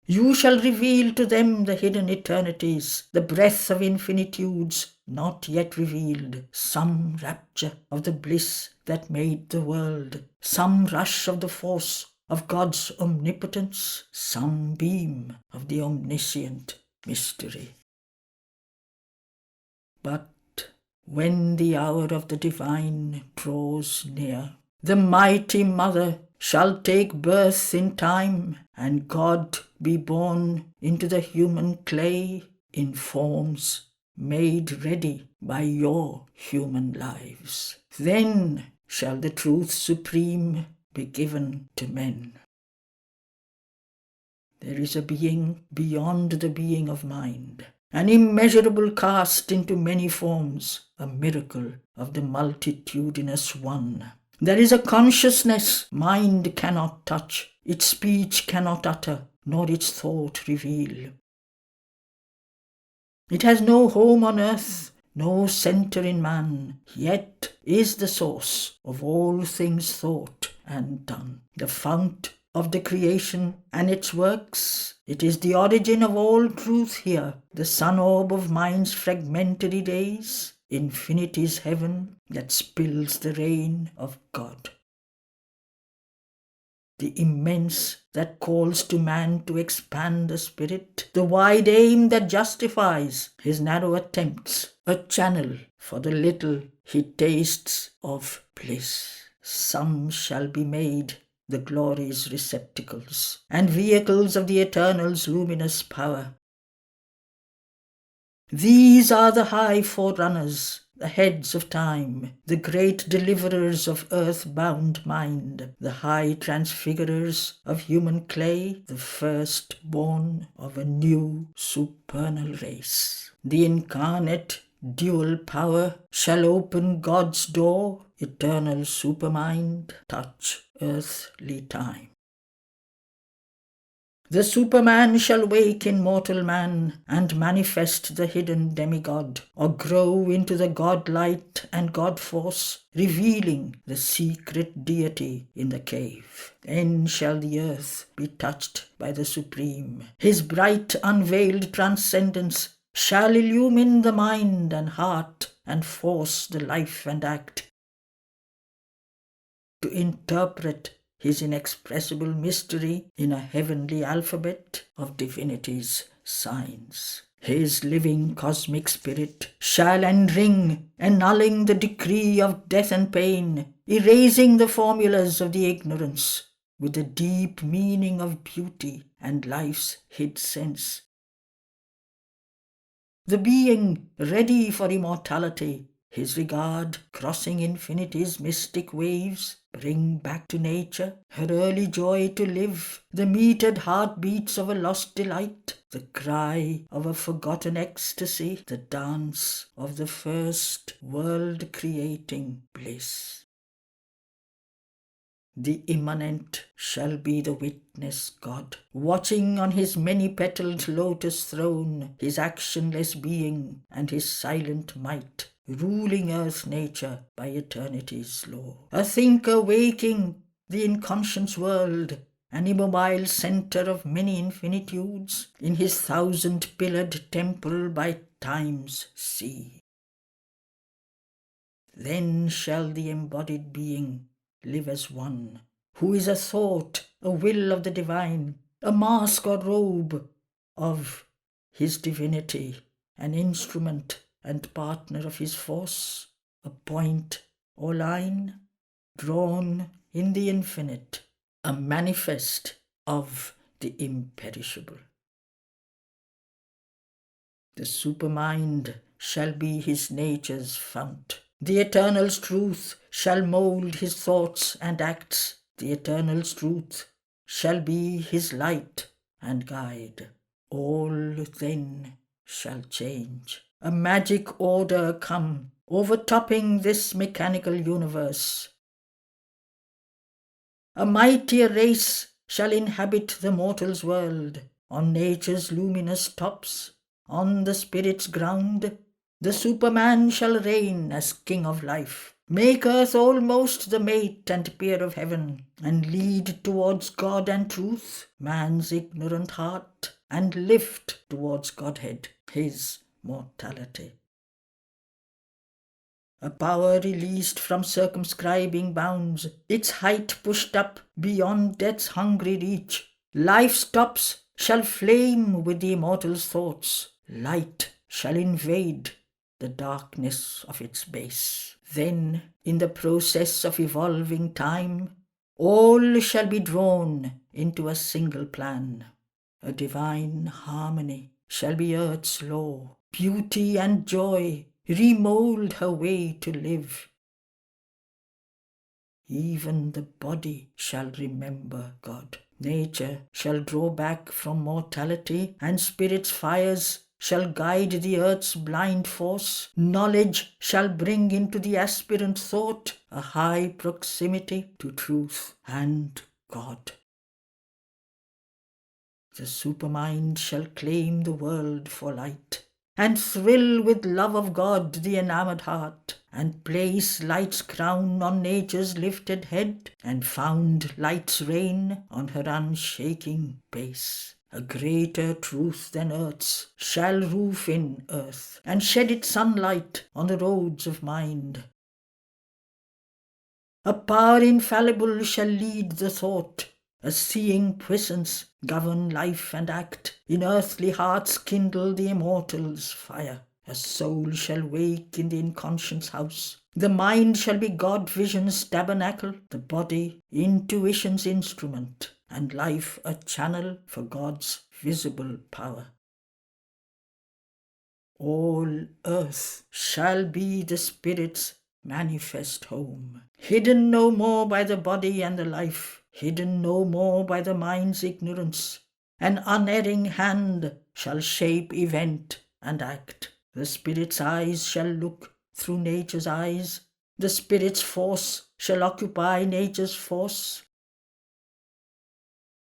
You shall reveal to them the hidden eternities, the breath of infinitudes not yet revealed, some rapture of the bliss that made the world, some rush of the force of God's omnipotence, some beam of the omniscient mystery. But when the hour of the divine draws near, the mighty Mother shall take birth in time, and God be born into the human clay in forms made ready by your human lives. Then shall the truth supreme be given to men. There is a being beyond the being of mind, an immeasurable cast into many forms, a miracle of the multitudinous one. There is a consciousness mind cannot touch, its speech cannot utter, nor its thought reveal. It has no home on earth, no centre in man, yet is the source of all things thought and done, the fount of the creation and its works. It is the origin of all truth here, the sun-orb of mind's fragmentary days, infinity's heaven that spills the rain of God. The immense that calls to man to expand the spirit, the wide aim that justifies his narrow attempts, a channel for the little he tastes of bliss. Some shall be made the glory's receptacles, and vehicles of the Eternal's luminous power. These are the high forerunners, the heads of time, the great deliverers of earth-bound mind, the high transfigurers of human clay, the firstborn of a new supernal race. The incarnate dual power shall open God's door, eternal supermind, touch earthly time. The Superman shall wake in mortal man and manifest the hidden demigod, or grow into the God-light and God-force, revealing the secret deity in the cave. Then shall the earth be touched by the Supreme. His bright unveiled transcendence shall illumine the mind and heart and force the life and act to interpret his inexpressible mystery in a heavenly alphabet of divinity's signs. His living cosmic spirit shall enring, annulling the decree of death and pain, erasing the formulas of the ignorance with the deep meaning of beauty and life's hid sense. The being ready for immortality, his regard crossing infinity's mystic waves, bring back to nature her early joy to live, the metered heartbeats of a lost delight, the cry of a forgotten ecstasy, the dance of the first world-creating bliss. The immanent shall be the witness God, watching on his many-petalled lotus throne, his actionless being and his silent might, ruling earth nature by eternity's law. A thinker waking the inconscious world, an immobile centre of many infinitudes, in his 1,000-pillared temple by time's sea. Then shall the embodied being live as one, who is a thought, a will of the divine, a mask or robe of his divinity, an instrument and partner of his force, a point or line drawn in the infinite, a manifest of the imperishable. The supermind shall be his nature's fount. The Eternal's truth shall mould his thoughts and acts. The Eternal's truth shall be his light and guide. All then shall change. A magic order come, overtopping this mechanical universe. A mightier race shall inhabit the mortal's world, on nature's luminous tops, on the spirit's ground. The Superman shall reign as king of life, make earth almost the mate and peer of heaven, and lead towards God and truth man's ignorant heart, and lift towards Godhead his mortality. A power released from circumscribing bounds, its height pushed up beyond death's hungry reach. Life's tops shall flame with the immortal's thoughts. Light shall invade the darkness of its base. Then, in the process of evolving time, all shall be drawn into a single plan. A divine harmony shall be earth's law. Beauty and joy remold her way to live. Even the body shall remember God. Nature shall draw back from mortality, and spirit's fires shall guide the earth's blind force. Knowledge shall bring into the aspirant thought a high proximity to truth and God. The supermind shall claim the world for light, and thrill with love of God the enamoured heart, and place light's crown on nature's lifted head, and found light's reign on her unshaking base. A greater truth than earth's shall roof in earth, and shed its sunlight on the roads of mind. A power infallible shall lead the thought, a seeing presence govern life and act. In earthly hearts kindle the immortal's fire. A soul shall wake in the inconscious house. The mind shall be God-vision's tabernacle, the body intuition's instrument, and life a channel for God's visible power. All earth shall be the spirit's manifest home, hidden no more by the body and the life, hidden no more by the mind's ignorance. An unerring hand shall shape event and act. The spirit's eyes shall look through nature's eyes. The spirit's force shall occupy nature's force.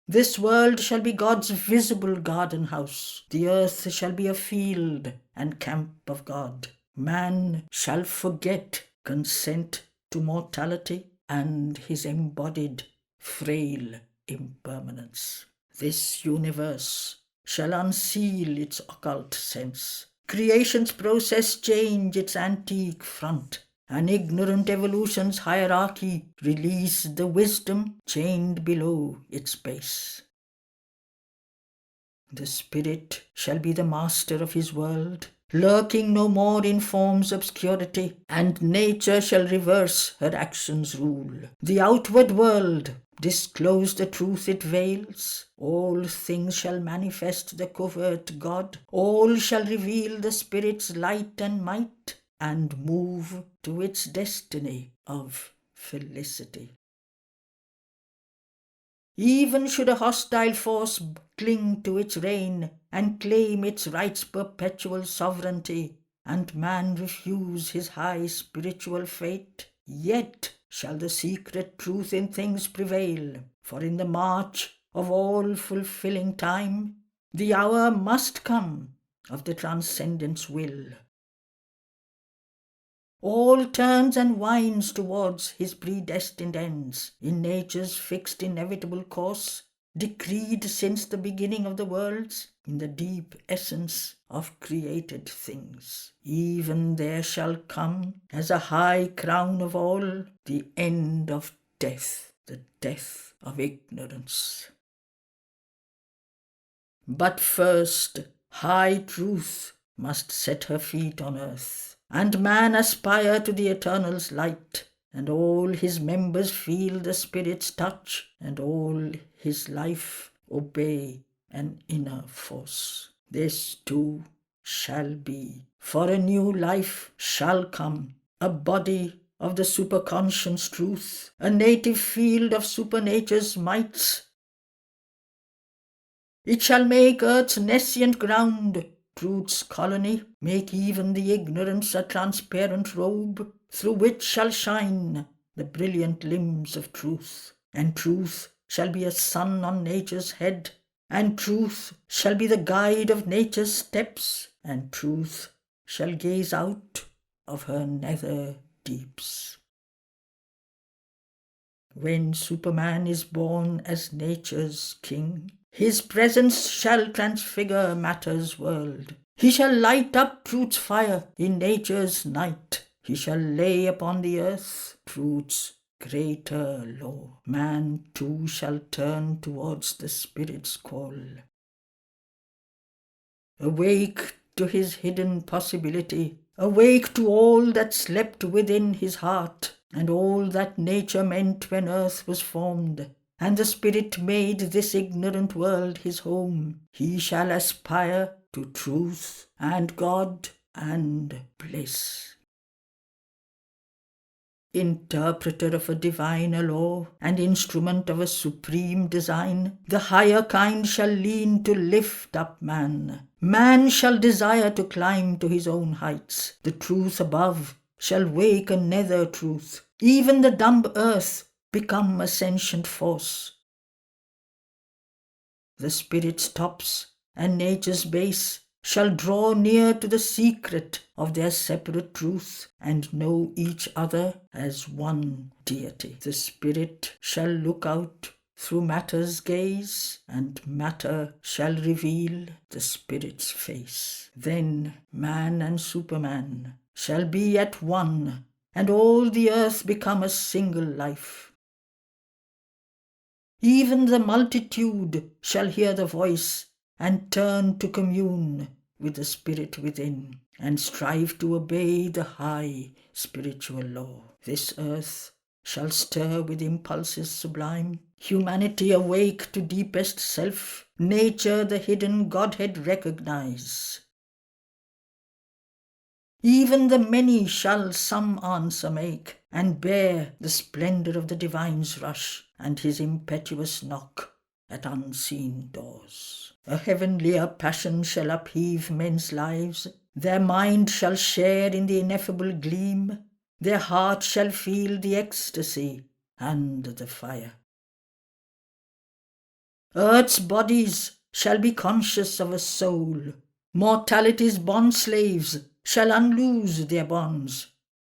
This world shall be God's visible garden house. The earth shall be a field and camp of God. Man shall forget consent to mortality and his embodied frail impermanence. This universe shall unseal its occult sense. Creation's process change its antique front. An ignorant evolution's hierarchy release the wisdom chained below its base. The spirit shall be the master of his world, lurking no more in form's obscurity, and nature shall reverse her action's rule. The outward world disclose the truth it veils. All things shall manifest the covert God. All shall reveal the spirit's light and might, and move to its destiny of felicity. Even should a hostile force cling to its reign and claim its right's perpetual sovereignty, and man refuse his high spiritual fate, yet shall the secret truth in things prevail, for in the march of all fulfilling time, the hour must come of the transcendent's will. All turns and winds towards his predestined ends, in nature's fixed inevitable course, decreed since the beginning of the worlds, in the deep essence of created things. Even there shall come, as a high crown of all, the end of death, the death of ignorance. But first, high truth must set her feet on earth, and man aspire to the eternal's light, and all his members feel the Spirit's touch, and all his life obey an inner force. This too shall be, for a new life shall come, a body of the superconscious truth, a native field of supernature's mights. It shall make earth's nescient ground truth's colony, make even the ignorance a transparent robe, through which shall shine the brilliant limbs of truth. And truth shall be a sun on nature's head, and truth shall be the guide of nature's steps, and truth shall gaze out of her nether deeps. When Superman is born as nature's king, his presence shall transfigure matter's world. He shall light up truth's fire in nature's night. He shall lay upon the earth truth's greater law. Man too shall turn towards the Spirit's call. Awake to his hidden possibility, awake to all that slept within his heart, and all that nature meant when earth was formed, and the Spirit made this ignorant world his home. He shall aspire to truth and God and bliss. Interpreter of a diviner law and instrument of a supreme design, the higher kind shall lean to lift up man. Man shall desire to climb to his own heights. The truth above shall wake a nether truth. Even the dumb earth become a sentient force. The Spirit's tops and nature's base shall draw near to the secret of their separate truth and know each other as one deity. The Spirit shall look out through matter's gaze, and matter shall reveal the Spirit's face. Then man and Superman shall be at one, and all the earth become a single life. Even the multitude shall hear the voice and turn to commune with the Spirit within, and strive to obey the high spiritual law. This earth shall stir with impulses sublime, humanity awake to deepest self, nature the hidden Godhead recognize. Even the many shall some answer make, and bear the splendour of the divine's rush, and his impetuous knock at unseen doors. A heavenlier passion shall upheave men's lives, their mind shall share in the ineffable gleam, their heart shall feel the ecstasy and the fire. Earth's bodies shall be conscious of a soul, mortality's bond-slaves shall unloose their bonds.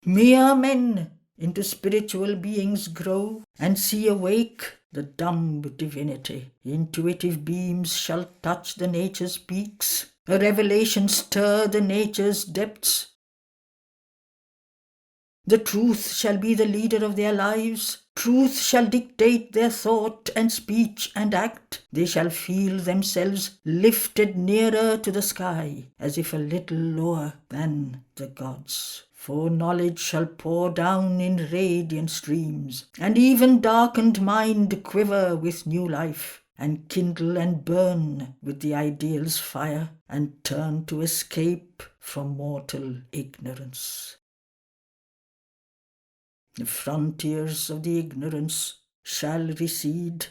Mere men into spiritual beings grow, and see awake the dumb divinity. Intuitive beams shall touch the nature's peaks, a revelation stir the nature's depths. The truth shall be the leader of their lives. Truth shall dictate their thought and speech and act. They shall feel themselves lifted nearer to the sky, as if a little lower than the gods. For knowledge shall pour down in radiant streams, and even darkened mind quiver with new life, and kindle and burn with the ideal's fire, and turn to escape from mortal ignorance. The frontiers of the ignorance shall recede.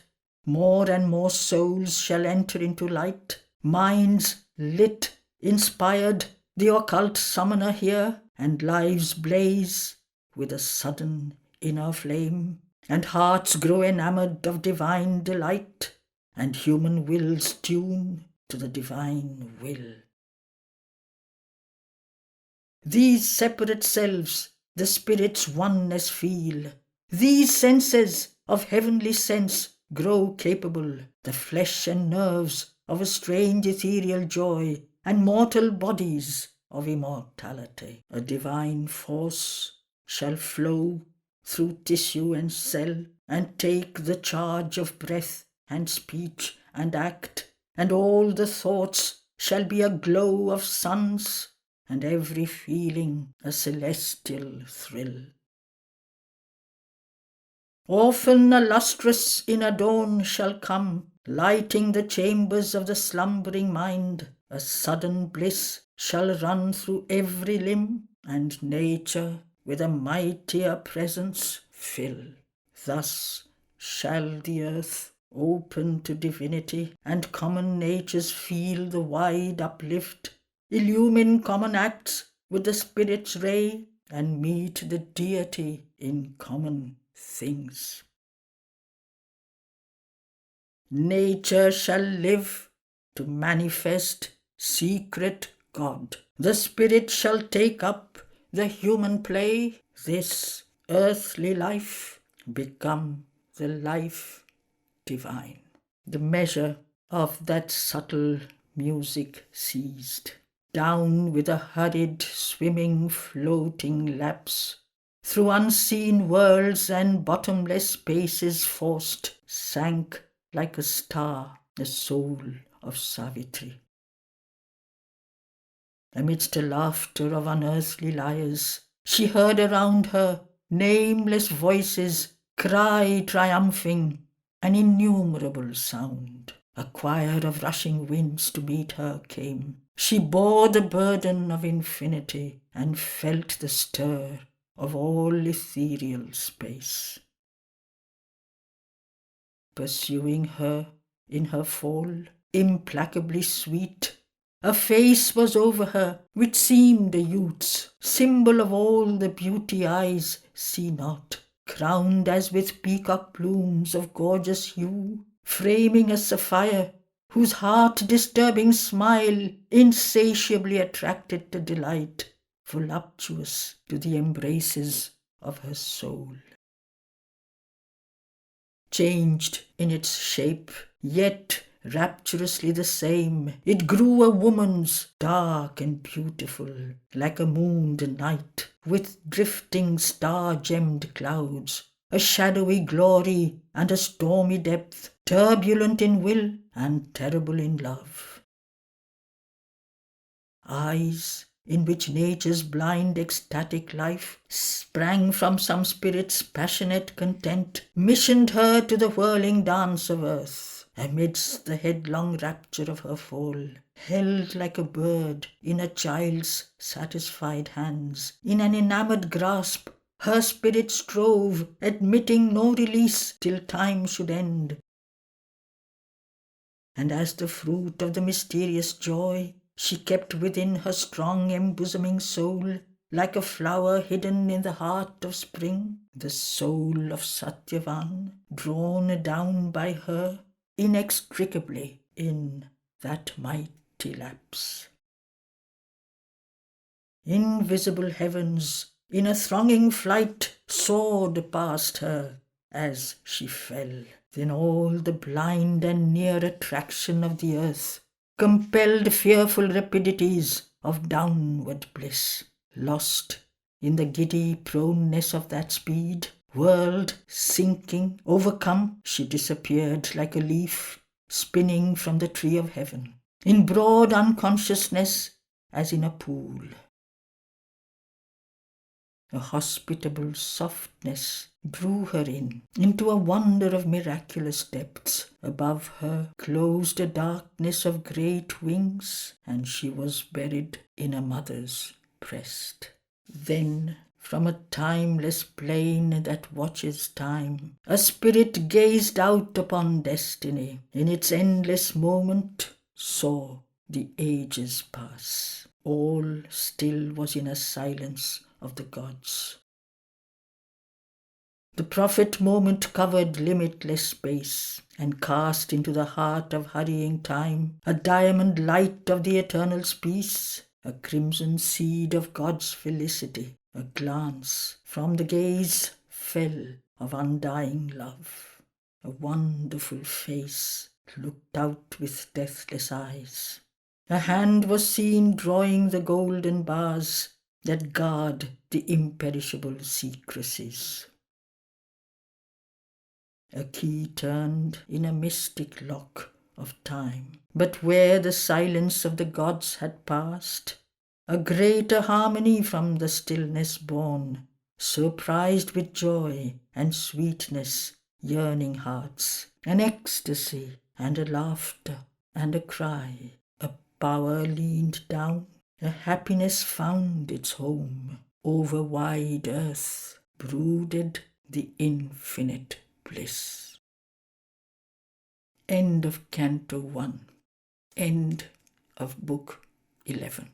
More and more souls shall enter into light. Minds lit, inspired, the occult summoner hear, and lives blaze with a sudden inner flame, and hearts grow enamoured of divine delight, and human wills tune to the divine will. These separate selves the spirit's oneness feel. These senses of heavenly sense grow capable, the flesh and nerves of a strange ethereal joy, and mortal bodies of immortality. A divine force shall flow through tissue and cell, and take the charge of breath and speech and act, and all the thoughts shall be a glow of suns, and every feeling a celestial thrill. Often a lustrous inner dawn shall come, lighting the chambers of the slumbering mind. A sudden bliss shall run through every limb, and nature with a mightier presence fill. Thus shall the earth open to divinity, and common natures feel the wide uplift, illumine common acts with the Spirit's ray, and meet the deity in common things. Nature shall live to manifest secret God. The Spirit shall take up the human play, this earthly life become the life divine. The measure of that subtle music ceased. Down with a hurried, swimming, floating lapse, through unseen worlds and bottomless spaces forced, sank like a star the soul of Savitri. Amidst a laughter of unearthly lyres, she heard around her nameless voices cry triumphing, an innumerable sound. A choir of rushing winds to meet her came. She bore the burden of infinity and felt the stir of all ethereal space. Pursuing her in her fall, implacably sweet, a face was over her which seemed a youth's, symbol of all the beauty eyes see not, crowned as with peacock plumes of gorgeous hue, framing a sapphire whose heart-disturbing smile insatiably attracted to delight, voluptuous to the embraces of her soul. Changed in its shape, yet rapturously the same, it grew a woman's, dark and beautiful, like a mooned night, with drifting star-gemmed clouds, a shadowy glory and a stormy depth, turbulent in will and terrible in love. Eyes in which nature's blind ecstatic life sprang from some spirit's passionate content, missioned her to the whirling dance of earth. Amidst the headlong rapture of her fall, held like a bird in a child's satisfied hands, in an enamoured grasp, her spirit strove, admitting no release till time should end. And as the fruit of the mysterious joy, she kept within her strong embosoming soul, like a flower hidden in the heart of spring, the soul of Satyavan, drawn down by her inextricably in that mighty lapse. Invisible heavens in a thronging flight soared past her as she fell. Then all the blind and near attraction of the earth compelled fearful rapidities of downward bliss. Lost in the giddy proneness of that speed, whirled, sinking, overcome, she disappeared like a leaf spinning from the tree of heaven, in broad unconsciousness as in a pool. A hospitable softness drew her into a wonder of miraculous depths. Above her closed a darkness of great wings, and she was buried in a mother's breast. Then, from a timeless plain that watches time, a spirit gazed out upon destiny. In its endless moment, saw the ages pass. All still was in a silence of the gods. The prophet moment covered limitless space, and cast into the heart of hurrying time a diamond light of the eternal's peace, a crimson seed of God's felicity, A glance from the gaze fell of undying love. A wonderful face looked out with deathless eyes. A hand was seen drawing the golden bars that guard the imperishable secrecies. A key turned in a mystic lock of time, but where the silence of the gods had passed, a greater harmony from the stillness born, surprised with joy and sweetness yearning hearts, an ecstasy and a laughter and a cry, a power leaned down, a happiness found its home, over wide earth brooded the infinite bliss. End of Canto 1. End of Book 11.